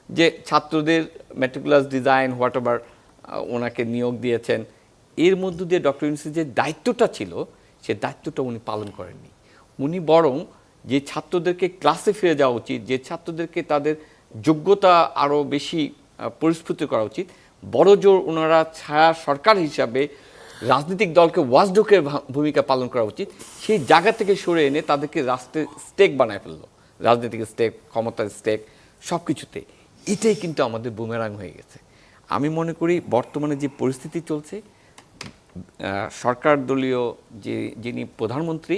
যে ছাত্রদের মেটিকুলাস ডিজাইন হোয়াট এভার ওনাকে নিয়োগ দিয়েছেন, এর মধ্য দিয়ে ডক্টর ইউনূসের যে দায়িত্বটা ছিল সে দায়িত্বটা উনি পালন করেননি। উনি বরং যে ছাত্রদেরকে ক্লাসে ফিরে যাওয়া উচিত, যে ছাত্রদেরকে তাদের যোগ্যতা আরও বেশি পরিস্ফুট করা উচিত, বড় জোর ওনারা ছায়া সরকার হিসাবে রাজনৈতিক দলকে ওয়াচডগের ভূমিকা পালন করা উচিত, সেই জায়গা থেকে সরে এনে তাদেরকে রাষ্ট্রের স্টেক বানায় ফেললো, রাজনৈতিক স্টেক, ক্ষমতার স্টেক, সব কিছুতে। এটাই কিন্তু আমাদের বুমেরাং হয়ে গেছে। আমি মনে করি বর্তমানে যে পরিস্থিতি চলছে, সরকার দলীয় যিনি প্রধানমন্ত্রী,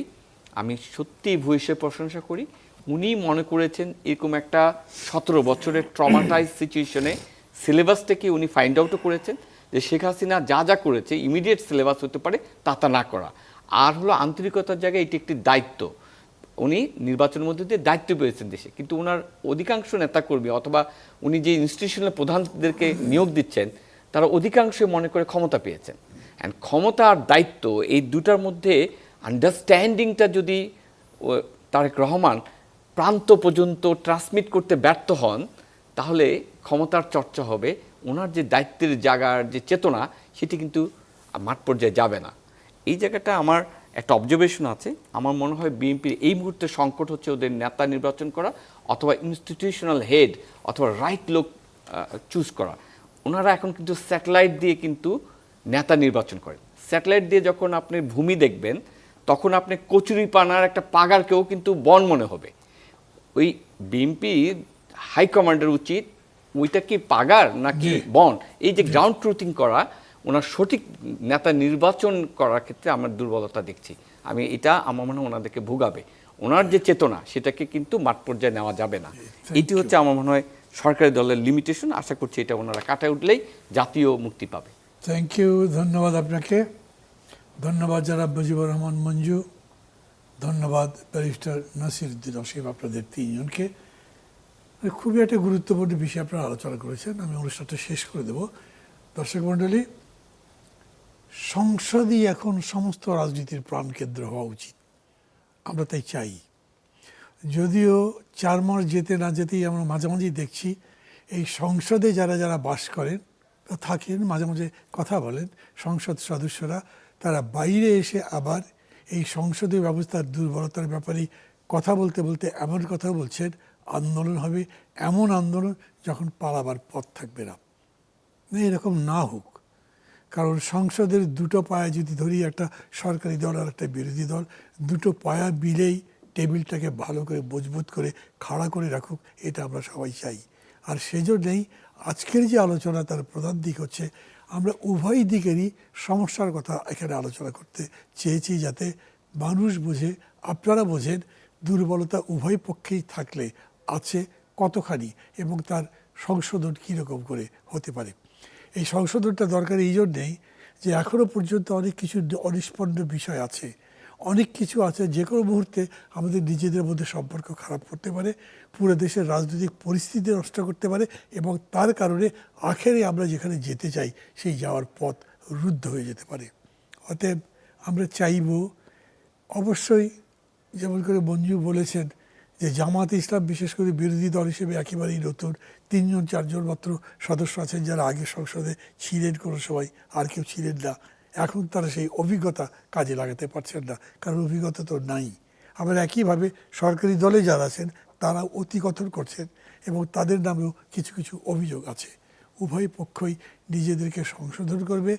আমি সত্যি ভূয়সী প্রশংসা করি। উনি মনে করেছেন এরকম একটা 17 বছরের ট্রমাটাইজ সিচুয়েশনে সিলেবাসটাকে উনি ফাইন্ড আউটও করেছেন যে শেখ হাসিনা যা যা করেছে ইমিডিয়েট সিলেবাস হতে পারে তা না করা। আর হলো আন্তরিকতার জায়গায় এটি একটি দায়িত্ব। উনি নির্বাচনের মধ্যে দিয়ে দায়িত্ব পেয়েছেন দেশে, কিন্তু ওনার অধিকাংশ নেতাকর্মী অথবা উনি যে ইনস্টিটিউশনাল প্রধানদেরকে নিয়োগ দিচ্ছেন তারা অধিকাংশ মনে করে ক্ষমতা পেয়েছেন। অ্যান্ড ক্ষমতা আর দায়িত্ব এই দুটার মধ্যে আন্ডারস্ট্যান্ডিংটা যদি তারেক রহমান প্রান্ত পর্যন্ত ট্রান্সমিট করতে ব্যর্থ হন, তাহলে ক্ষমতার চর্চা হবে, ওনার যে দায়িত্বের জায়গার যে চেতনা সেটি কিন্তু মাঠ পর্যায়ে যাবে না। এই জায়গাটা আমার একটা অবজারভেশন আছে। আমার মনে হয় বিএনপির এই মুহূর্তে সংকট হচ্ছে ওদের নেতা নির্বাচন করা অথবা ইনস্টিটিউশনাল হেড অথবা রাইট লোক চুজ করা। ওনারা এখন কিন্তু স্যাটেলাইট দিয়ে কিন্তু নেতা নির্বাচন করেন। স্যাটেলাইট দিয়ে যখন আপনি ভূমি দেখবেন তখন আপনি কচুরিপানার একটা পাগারকেও কিন্তু বন মনে হবে। ওই বিএনপি হাইকমান্ডের উচিত ওইটা কি পাগার নাকি বন, এই যে গ্রাউন্ড ট্রুথিং করা, ওনার সঠিক নেতা নির্বাচন করার ক্ষেত্রে আমরা দুর্বলতা দেখছি। এটা আমার মনে হয় ওনাদেরকে ভোগাবে। ওনার যে চেতনা সেটাকে কিন্তু মাঠ পর্যায়ে নেওয়া যাবে না। এটি হচ্ছে আমার মনে হয় সরকারি দলের লিমিটেশন। আশা করছি এটা ওনারা কাটায় উঠলেই জাতীয় মুক্তি পাবে। থ্যাংক ইউ, ধন্যবাদ আপনাকে। ধন্যবাদ জনাব মুজিবুর রহমান মঞ্জু, ধন্যবাদ ব্যারিস্টার নাসিরউদ্দিন অসীম, আপনাদের তিনজনকে। খুবই একটা গুরুত্বপূর্ণ বিষয় আপনারা আলোচনা করেছেন। আমি অনুষ্ঠানটা শেষ করে দেব। দর্শক মণ্ডলী, সংসদই এখন সমস্ত রাজনীতির প্রাণকেন্দ্র হওয়া উচিত, আমরা তাই চাই। যদিও 4 মাস যেতে না যেতেই আমরা মাঝে মাঝেই দেখছি এই সংসদে যারা যারা বাস করেন বা থাকেন, মাঝে মাঝে কথা বলেন সংসদ সদস্যরা, তারা বাইরে এসে আবার এই সংসদীয় ব্যবস্থার দুর্বলতার ব্যাপারে কথা বলতে বলতে এমন কথা বলছেন, আন্দোলন হবে, এমন আন্দোলন যখন পালাবার পথ থাকবে না। এরকম না হোক, কারণ সংসদের দুটো পায়া যদি ধরি, একটা সরকারি দল আর একটা বিরোধী দল, দুটো পায়া মিলেই টেবিলটাকে ভালো করে মজবুত করে খাড়া করে রাখুক, এটা আমরা সবাই চাই। আর সেজন্যই আজকের যে আলোচনা তার প্রধান দিক হচ্ছে আমরা উভয় দিকেরই সমস্যার কথা এখানে আলোচনা করতে চেয়েছি, যাতে মানুষ বোঝে, আপনারা বোঝেন দুর্বলতা উভয় পক্ষেই থাকলে আছে কতখানি এবং তার সংশোধন কীরকম করে হতে পারে। এই সংশোধনটা দরকার এই জন্যেই যে এখনও পর্যন্ত অনেক কিছু অনিষ্পন্ন বিষয় আছে, অনেক কিছু আছে যে কোনো মুহূর্তে আমাদের নিজেদের মধ্যে সম্পর্ক খারাপ করতে পারে, পুরো দেশের রাজনৈতিক পরিস্থিতি নষ্ট করতে পারে এবং তার কারণে আখেরে আমরা যেখানে যেতে চাই সেই যাওয়ার পথ রুদ্ধ হয়ে যেতে পারে। অতএব আমরা চাইব অবশ্যই যেমন করে মঞ্জু বলেছেন যে জামাত ইসলাম বিশেষ করে বিরোধী দল হিসেবে একেবারেই নতুন, 3-4 মাত্র সদস্য আছেন যারা আগে সংসদে ছিলেন কোনো সময়, আর কেউ ছিলেন না। এখন তারা সেই অভিজ্ঞতা কাজে লাগাতে পারছেন না, কারণ অভিজ্ঞতা তো নাই। আবার একইভাবে সরকারি দলে যারা আছেন তারা অতি কঠোর করছেন এবং তাদের নামেও কিছু কিছু অভিযোগ আছে। উভয় পক্ষই নিজেদেরকে সংশোধন করবে।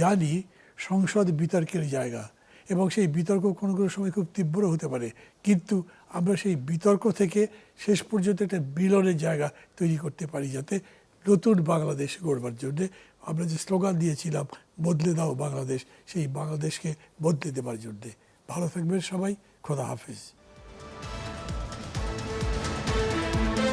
জানি সংসদ বিতর্কের জায়গা এবং সেই বিতর্ক কোনো কোনো সময় খুব তীব্র হতে পারে, কিন্তু আমরা সেই বিতর্ক থেকে শেষ পর্যন্ত একটা মিলনের জায়গা তৈরি করতে পারি, যাতে নতুন বাংলাদেশ গড়বার জন্যে আমরা যে স্লোগান দিয়েছিলাম বদলে দাও বাংলাদেশ, সেই বাংলাদেশকে বদলে দেবার জন্যে। ভালো থাকবেন সবাই, খোদা হাফেজ।